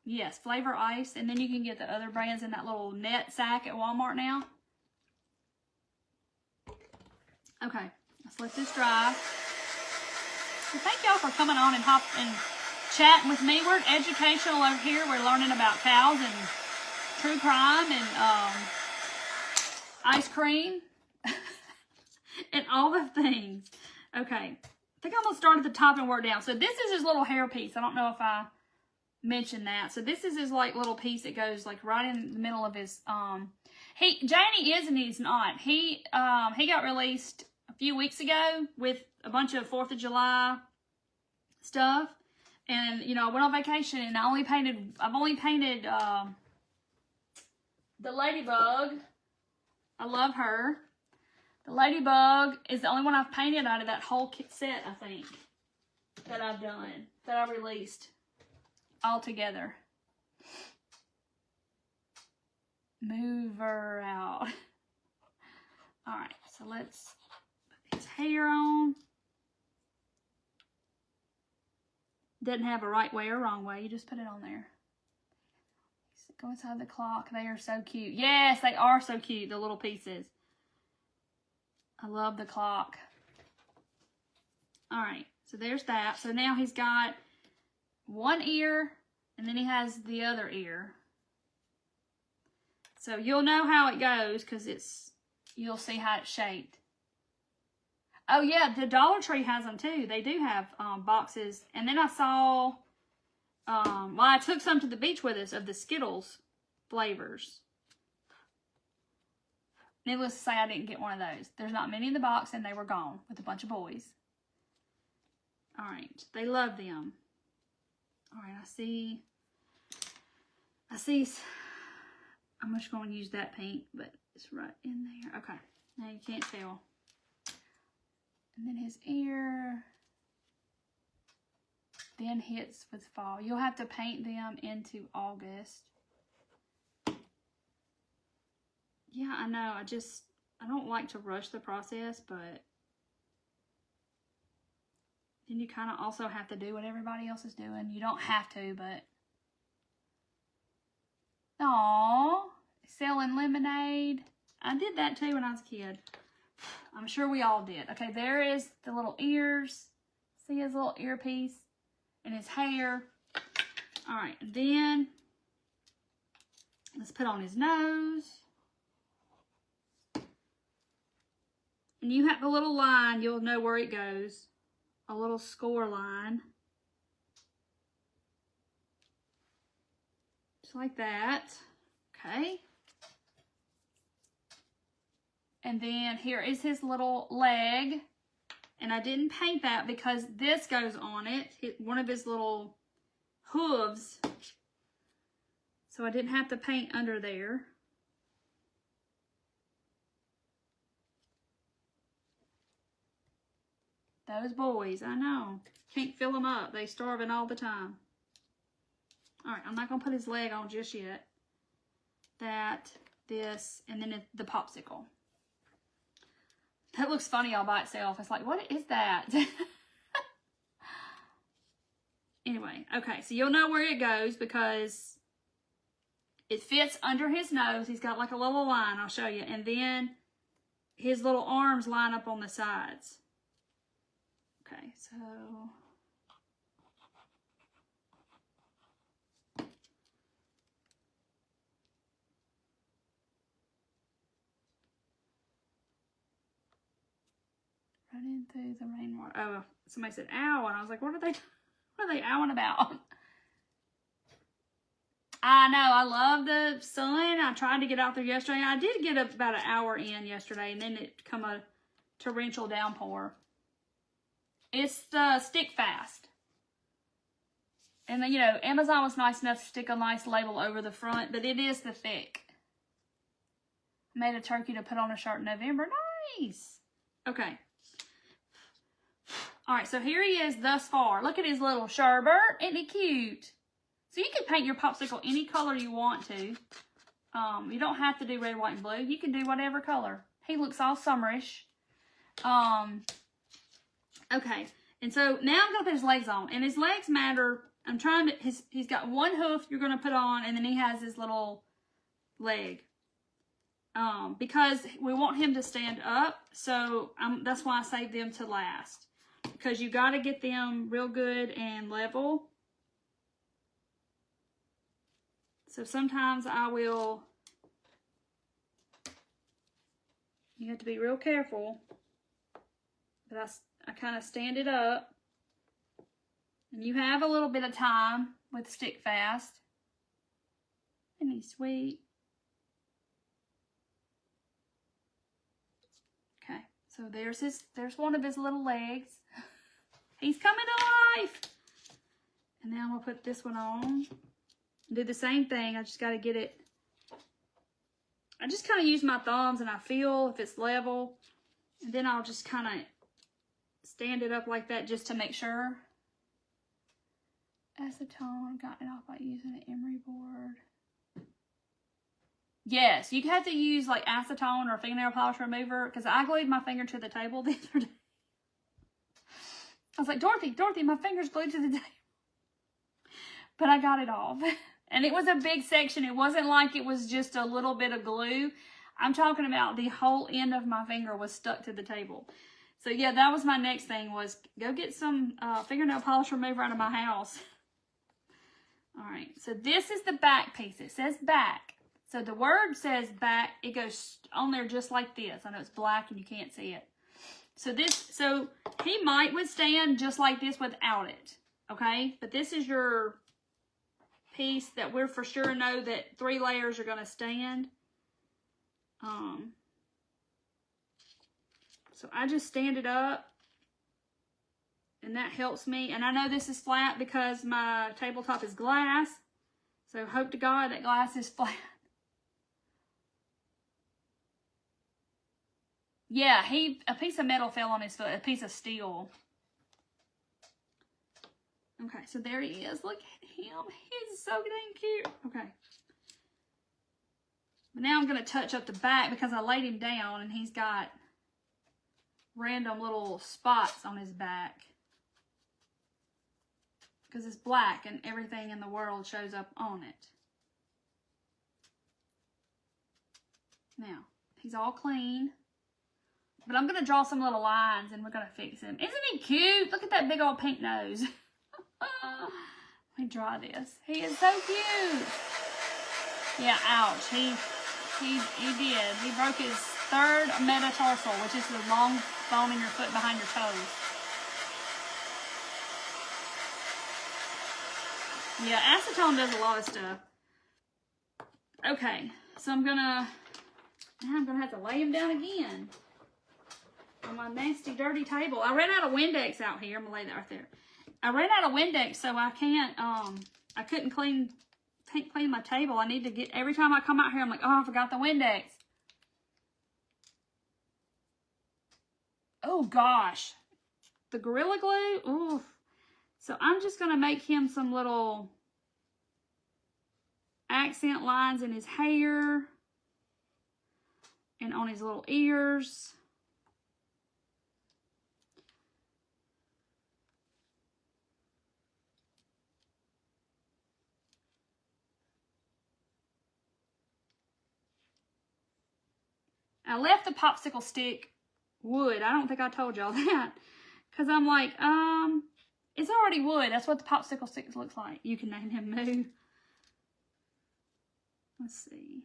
Yes, Flavor Ice. And then you can get the other brands in that little net sack at Walmart now. Okay, let's let this dry. Well, thank y'all for coming on and chatting with me. We're educational over here. We're learning about cows and true crime and ice cream and all the things. Okay, I think I'm going to start at the top and work down. So this is his little hair piece. I don't know if I mentioned that. So this is his like little piece that goes like right in the middle of his Janie is and he's not. He got released a few weeks ago with a bunch of 4th of July stuff. And, you know, I went on vacation and I've only painted the ladybug. I love her. The ladybug is the only one I've painted out of that whole set, I think, that I've done, that I released all together. Move her out. All right, so let's put his hair on. Doesn't have a right way or wrong way. You just put it on there. Go inside the clock. They are so cute. Yes, they are so cute, the little pieces. I love the clock. All right. So there's that. So now he's got one ear, and then he has the other ear. So you'll know how it goes because you'll see how it's shaped. Oh yeah, the Dollar Tree has them too. They do have boxes. And then I saw, well, I took some to the beach with us of the Skittles flavors. Needless to say, I didn't get one of those. There's not many in the box, and they were gone with a bunch of boys. All right, they love them. All right, I see, I'm just going to use that pink, but it's right in there. Okay, now you can't tell. And then his ear then hits with fall. You'll have to paint them into August. Yeah, I know. I don't like to rush the process, but then you kind of also have to do what everybody else is doing. You don't have to, but... Aww, selling lemonade. I did that too when I was a kid. I'm sure we all did. Okay, there is the little ears. See his little earpiece and his hair. All right, and then let's put on his nose. And you have the little line, you'll know where it goes. A little score line. Just like that. Okay. And then here is his little leg. And I didn't paint that because this goes on it. One of his little hooves. So I didn't have to paint under there. Those boys, I know. Can't fill them up. They starving all the time. All right, I'm not going to put his leg on just yet. That, this, and then the popsicle. That looks funny all by itself. It's like, what is that? Anyway, okay, so you'll know where it goes because it fits under his nose. He's got like a little line, I'll show you. And then his little arms line up on the sides. Okay, so... right in through the rainwater. Oh, somebody said ow, and I was like, what are they owing about? I know, I love the sun. I tried to get out there yesterday. I did get about an hour in yesterday, and then it come a torrential downpour. It's the stick fast. And then, you know, Amazon was nice enough to stick a nice label over the front, but it is the thick. I made a turkey to put on a shirt in November. Nice. Okay. All right, so here he is thus far. Look at his little sherbert. Isn't he cute? So you can paint your popsicle any color you want to. You don't have to do red, white, and blue. You can do whatever color. He looks all summerish. Okay, and so now I'm going to put his legs on. And his legs matter. I'm trying to, he's got one hoof you're going to put on, and then he has his little leg. Because we want him to stand up, so that's why I saved them to last. Because you got to get them real good and level. So sometimes you have to be real careful. But I kind of stand it up. And you have a little bit of time with stick fast. Isn't he sweet? Okay, so there's one of his little legs. He's coming to life. And now I'm gonna put this one on. Do the same thing. I just gotta get it. I just kind of use my thumbs and I feel if it's level. And then I'll just kind of stand it up like that just to make sure. Acetone, got it off by using an emery board. Yes, you have to use like acetone or fingernail polish remover because I glued my finger to the table the other day. I was like, Dorothy, my finger's glued to the table. But I got it off. And it was a big section. It wasn't like it was just a little bit of glue. I'm talking about the whole end of my finger was stuck to the table. So yeah, that was my next thing, was go get some fingernail polish remover out of my house. All right, so this is the back piece. It says back. So the word says back. It goes on there just like this. I know it's black and you can't see it. So he might withstand just like this without it, okay? But this is your piece that we're for sure know that 3 layers are going to stand. So I just stand it up, and that helps me. And I know this is flat because my tabletop is glass, so hope to God that glass is flat. Yeah, a piece of metal fell on his foot, a piece of steel. Okay, so there he is. Look at him. He's so dang cute. Okay. But now I'm going to touch up the back because I laid him down and he's got random little spots on his back. Because it's black and everything in the world shows up on it. Now, he's all clean. But I'm going to draw some little lines and we're going to fix him. Isn't he cute? Look at that big old pink nose. Let me draw this. He is so cute. Yeah, ouch. He did. He broke his 3rd metatarsal, which is the long bone in your foot behind your toes. Yeah, acetone does a lot of stuff. Okay, so I'm gonna have to lay him down again on my nasty, dirty table. I ran out of Windex out here. I'm gonna lay that right there. I ran out of Windex, so I couldn't clean my table. I need to get, every time I come out here, I'm like, oh, I forgot the Windex. Oh, gosh. The Gorilla Glue? Ooh. So I'm just going to make him some little accent lines in his hair and on his little ears. I left the popsicle stick wood. I don't think I told y'all that. Because I'm like, it's already wood. That's what the popsicle stick looks like. You can name him Moo. Let's see.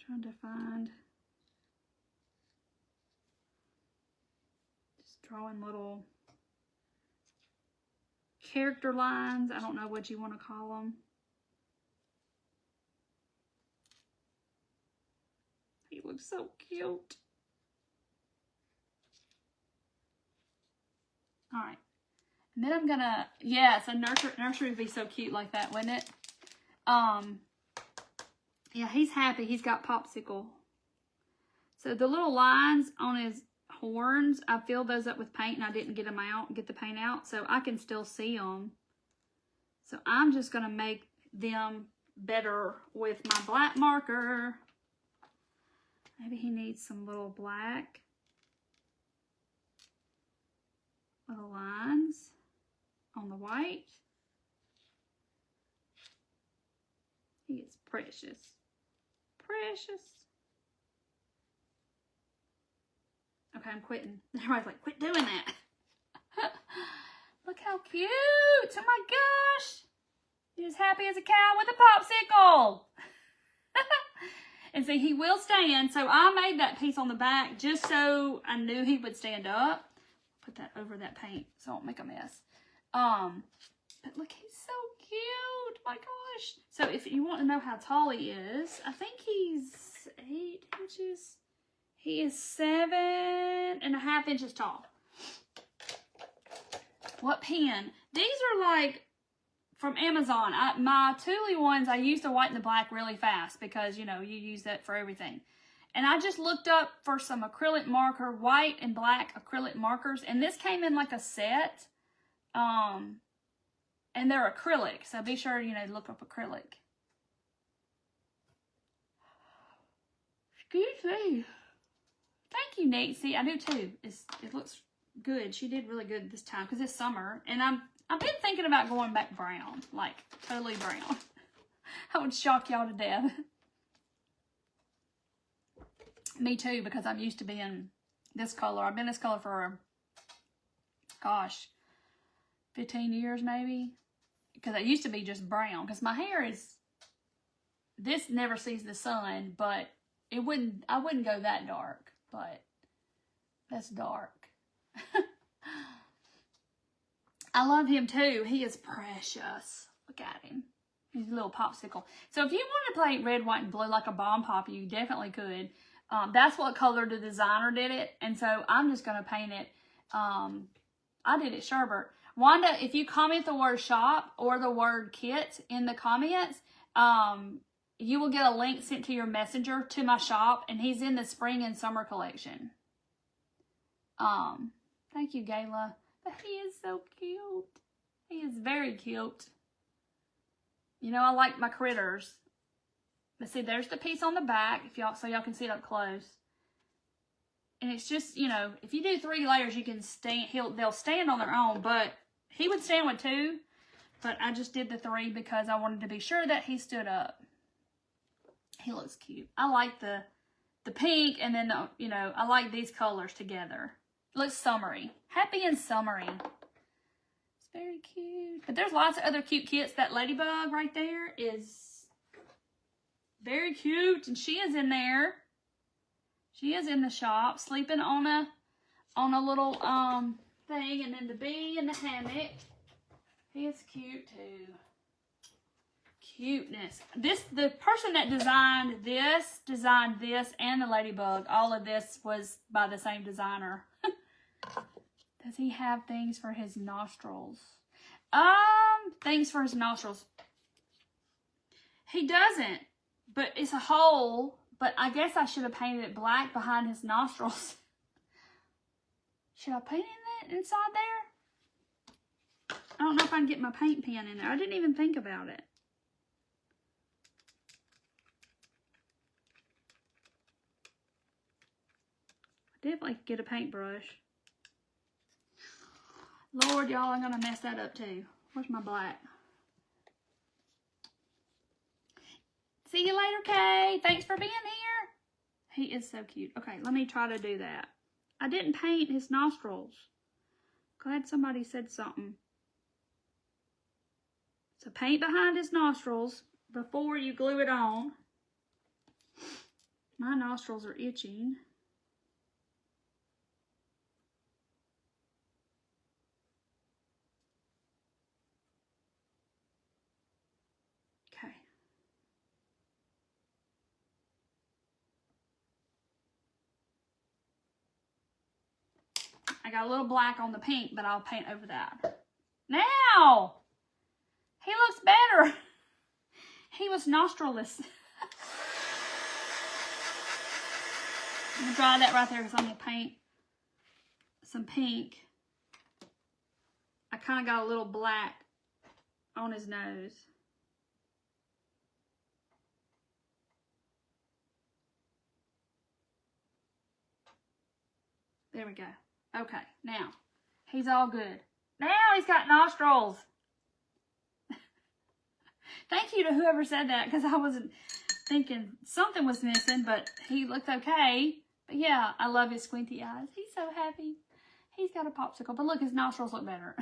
Trying to find. Just drawing little character lines. I don't know what you want to call them. He looks so cute. All right. And then I'm gonna, yes, a nursery would be so cute like that, wouldn't it? Yeah, he's happy. He's got popsicle. So the little lines on his horns, I filled those up with paint and I didn't get the paint out, so I can still see them. So I'm just gonna make them better with my black marker. Maybe he needs some little black little lines on the white. He is precious. Precious. Okay, I'm quitting. Everybody's like, quit doing that. Look how cute. Oh my gosh. He's as happy as a cow with a popsicle. And see, he will stand. So I made that piece on the back just so I knew he would stand up. Put that over that paint so I don't make a mess. But look, he's so cute. My gosh. So if you want to know how tall he is, I think he's 8 inches. He is 7.5 inches tall. What pen? These are like from Amazon. My Thule ones, I use the white and the black really fast because, you know, you use that for everything. And I just looked up for some acrylic marker, white and black acrylic markers. And this came in like a set. And they're acrylic. So be sure, you know, look up acrylic. Excuse me. Thank you, Nate. See, I do too. It looks good. She did really good this time because it's summer. And I've been thinking about going back brown. Like, totally brown. I would shock y'all to death. Me too, because I'm used to being this color. I've been this color for, gosh, 15 years maybe. Because I used to be just brown. Because my hair is, this never sees the sun, but I wouldn't go that dark. But that's dark. I love him too. He is precious. Look at him. He's a little popsicle. So if you want to play red, white, and blue like a bomb pop, you definitely could. That's what color the designer did it. And so I'm just going to paint it. I did it Sherbert. Wanda, if you comment the word shop or the word kit in the comments, you will get a link sent to your messenger to my shop. And he's in the spring and summer collection. Thank you, Gayla. But he is so cute. He is very cute. You know, I like my critters. But see, there's the piece on the back, if y'all, so y'all can see it up close. And it's just, you know, if you do 3 layers, you can stand. They'll stand on their own, but he would stand with 2. But I just did the 3 because I wanted to be sure that he stood up. He looks cute. I like the pink, and then you know, I like these colors together. Looks summery. Happy and summery. It's very cute. But there's lots of other cute kits. That ladybug right there is very cute. And she is in there. She is in the shop sleeping on a little thing. And then the bee in the hammock. He is cute too. Cuteness. The person that designed this and the ladybug. All of this was by the same designer. Does he have things for his nostrils? Things for his nostrils. He doesn't, but it's a hole. But I guess I should have painted it black behind his nostrils. Should I paint that inside there? I don't know if I can get my paint pen in there. I didn't even think about it. I definitely could get a paintbrush. Lord, y'all, I'm going to mess that up too. Where's my black? See you later, Kay. Thanks for being here. He is so cute. Okay, let me try to do that. I didn't paint his nostrils. Glad somebody said something. So paint behind his nostrils before you glue it on. My nostrils are itching. I got a little black on the pink, but I'll paint over that. Now! He looks better. He was nostrilless. I'm going to dry that right there because I'm going to paint some pink. I kind of got a little black on his nose. There we go. Okay, now, he's all good. Now he's got nostrils. Thank you to whoever said that, because I wasn't thinking something was missing, but he looked okay. But yeah, I love his squinty eyes. He's so happy. He's got a popsicle, but look, his nostrils look better.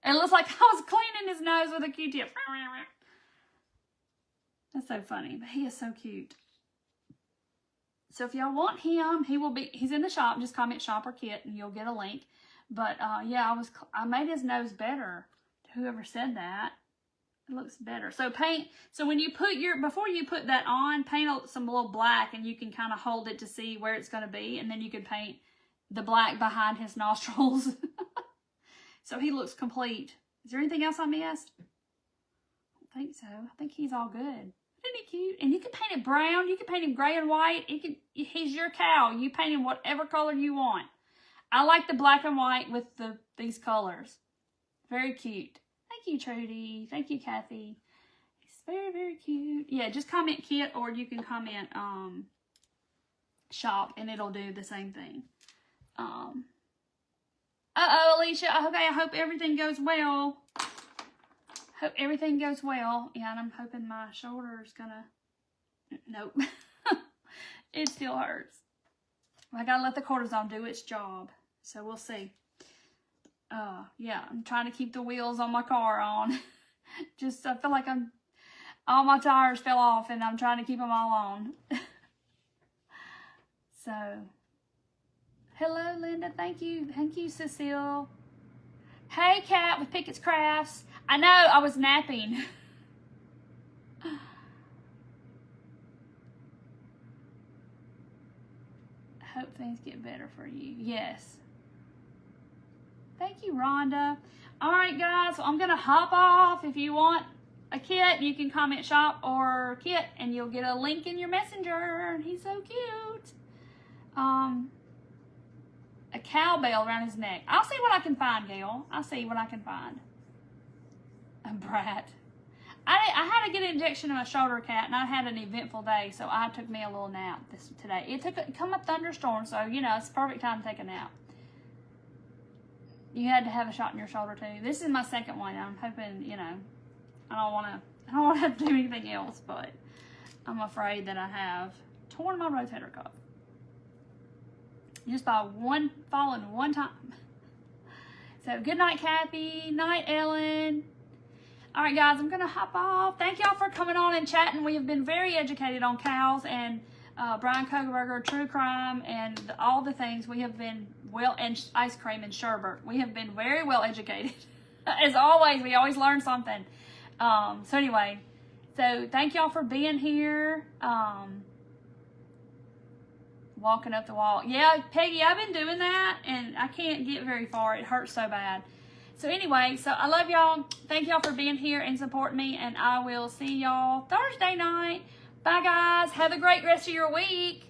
It looks like I was cleaning his nose with a Q-tip. That's so funny, but he is so cute. So if y'all want him, he's in the shop. Just comment shop or kit and you'll get a link. But yeah, I made his nose better. Whoever said that, it looks better. So when you put before you put that on, paint some little black and you can kind of hold it to see where it's going to be. And then you can paint the black behind his nostrils. So he looks complete. Is there anything else I missed? I don't think so. I think he's all good. Isn't he cute? And you can paint it brown. You can paint him gray and white. He's your cow. You paint him whatever color you want. I like the black and white with these colors. Very cute. Thank you, Trudy. Thank you, Kathy. He's very, very cute. Yeah, just comment kit or you can comment shop and it'll do the same thing. Uh-oh, Alicia. Okay, I hope everything goes well. Hope everything goes well. Yeah, and I'm hoping my shoulder is gonna... Nope. It still hurts. I gotta let the cortisone do its job. So we'll see. Yeah, I'm trying to keep the wheels on my car on. Just, I feel like all my tires fell off and I'm trying to keep them all on. So, hello, Linda. Thank you. Thank you, Cecile. Hey, Kat with Pickett's Crafts. I know, I was napping. Hope things get better for you. Yes. Thank you, Rhonda. All right, guys. So I'm going to hop off. If you want a kit, you can comment shop or kit, and you'll get a link in your messenger. He's so cute. A cowbell around his neck. I'll see what I can find, Gail. I'll see what I can find. A brat. I had to get an injection in my shoulder, Cat, and I had an eventful day, so I took me a little nap today. It come a thunderstorm, so, you know, it's the perfect time to take a nap. You had to have a shot in your shoulder, too. This is my second one. I'm hoping, you know, I don't want to have to do anything else, but I'm afraid that I have torn my rotator cuff. Just by falling one time. So, good night, Kathy. Night, Ellen. All right, guys, I'm going to hop off. Thank y'all for coming on and chatting. We have been very educated on cows and Brian Kogerberger, true crime, and all the things. We have been and ice cream and sherbet. We have been very well educated. As always, we always learn something. So anyway, so thank y'all for being here. Walking up the wall. Yeah, Peggy, I've been doing that, and I can't get very far. It hurts so bad. So anyway, so I love y'all. Thank y'all for being here and supporting me, and I will see y'all Thursday night. Bye, guys. Have a great rest of your week.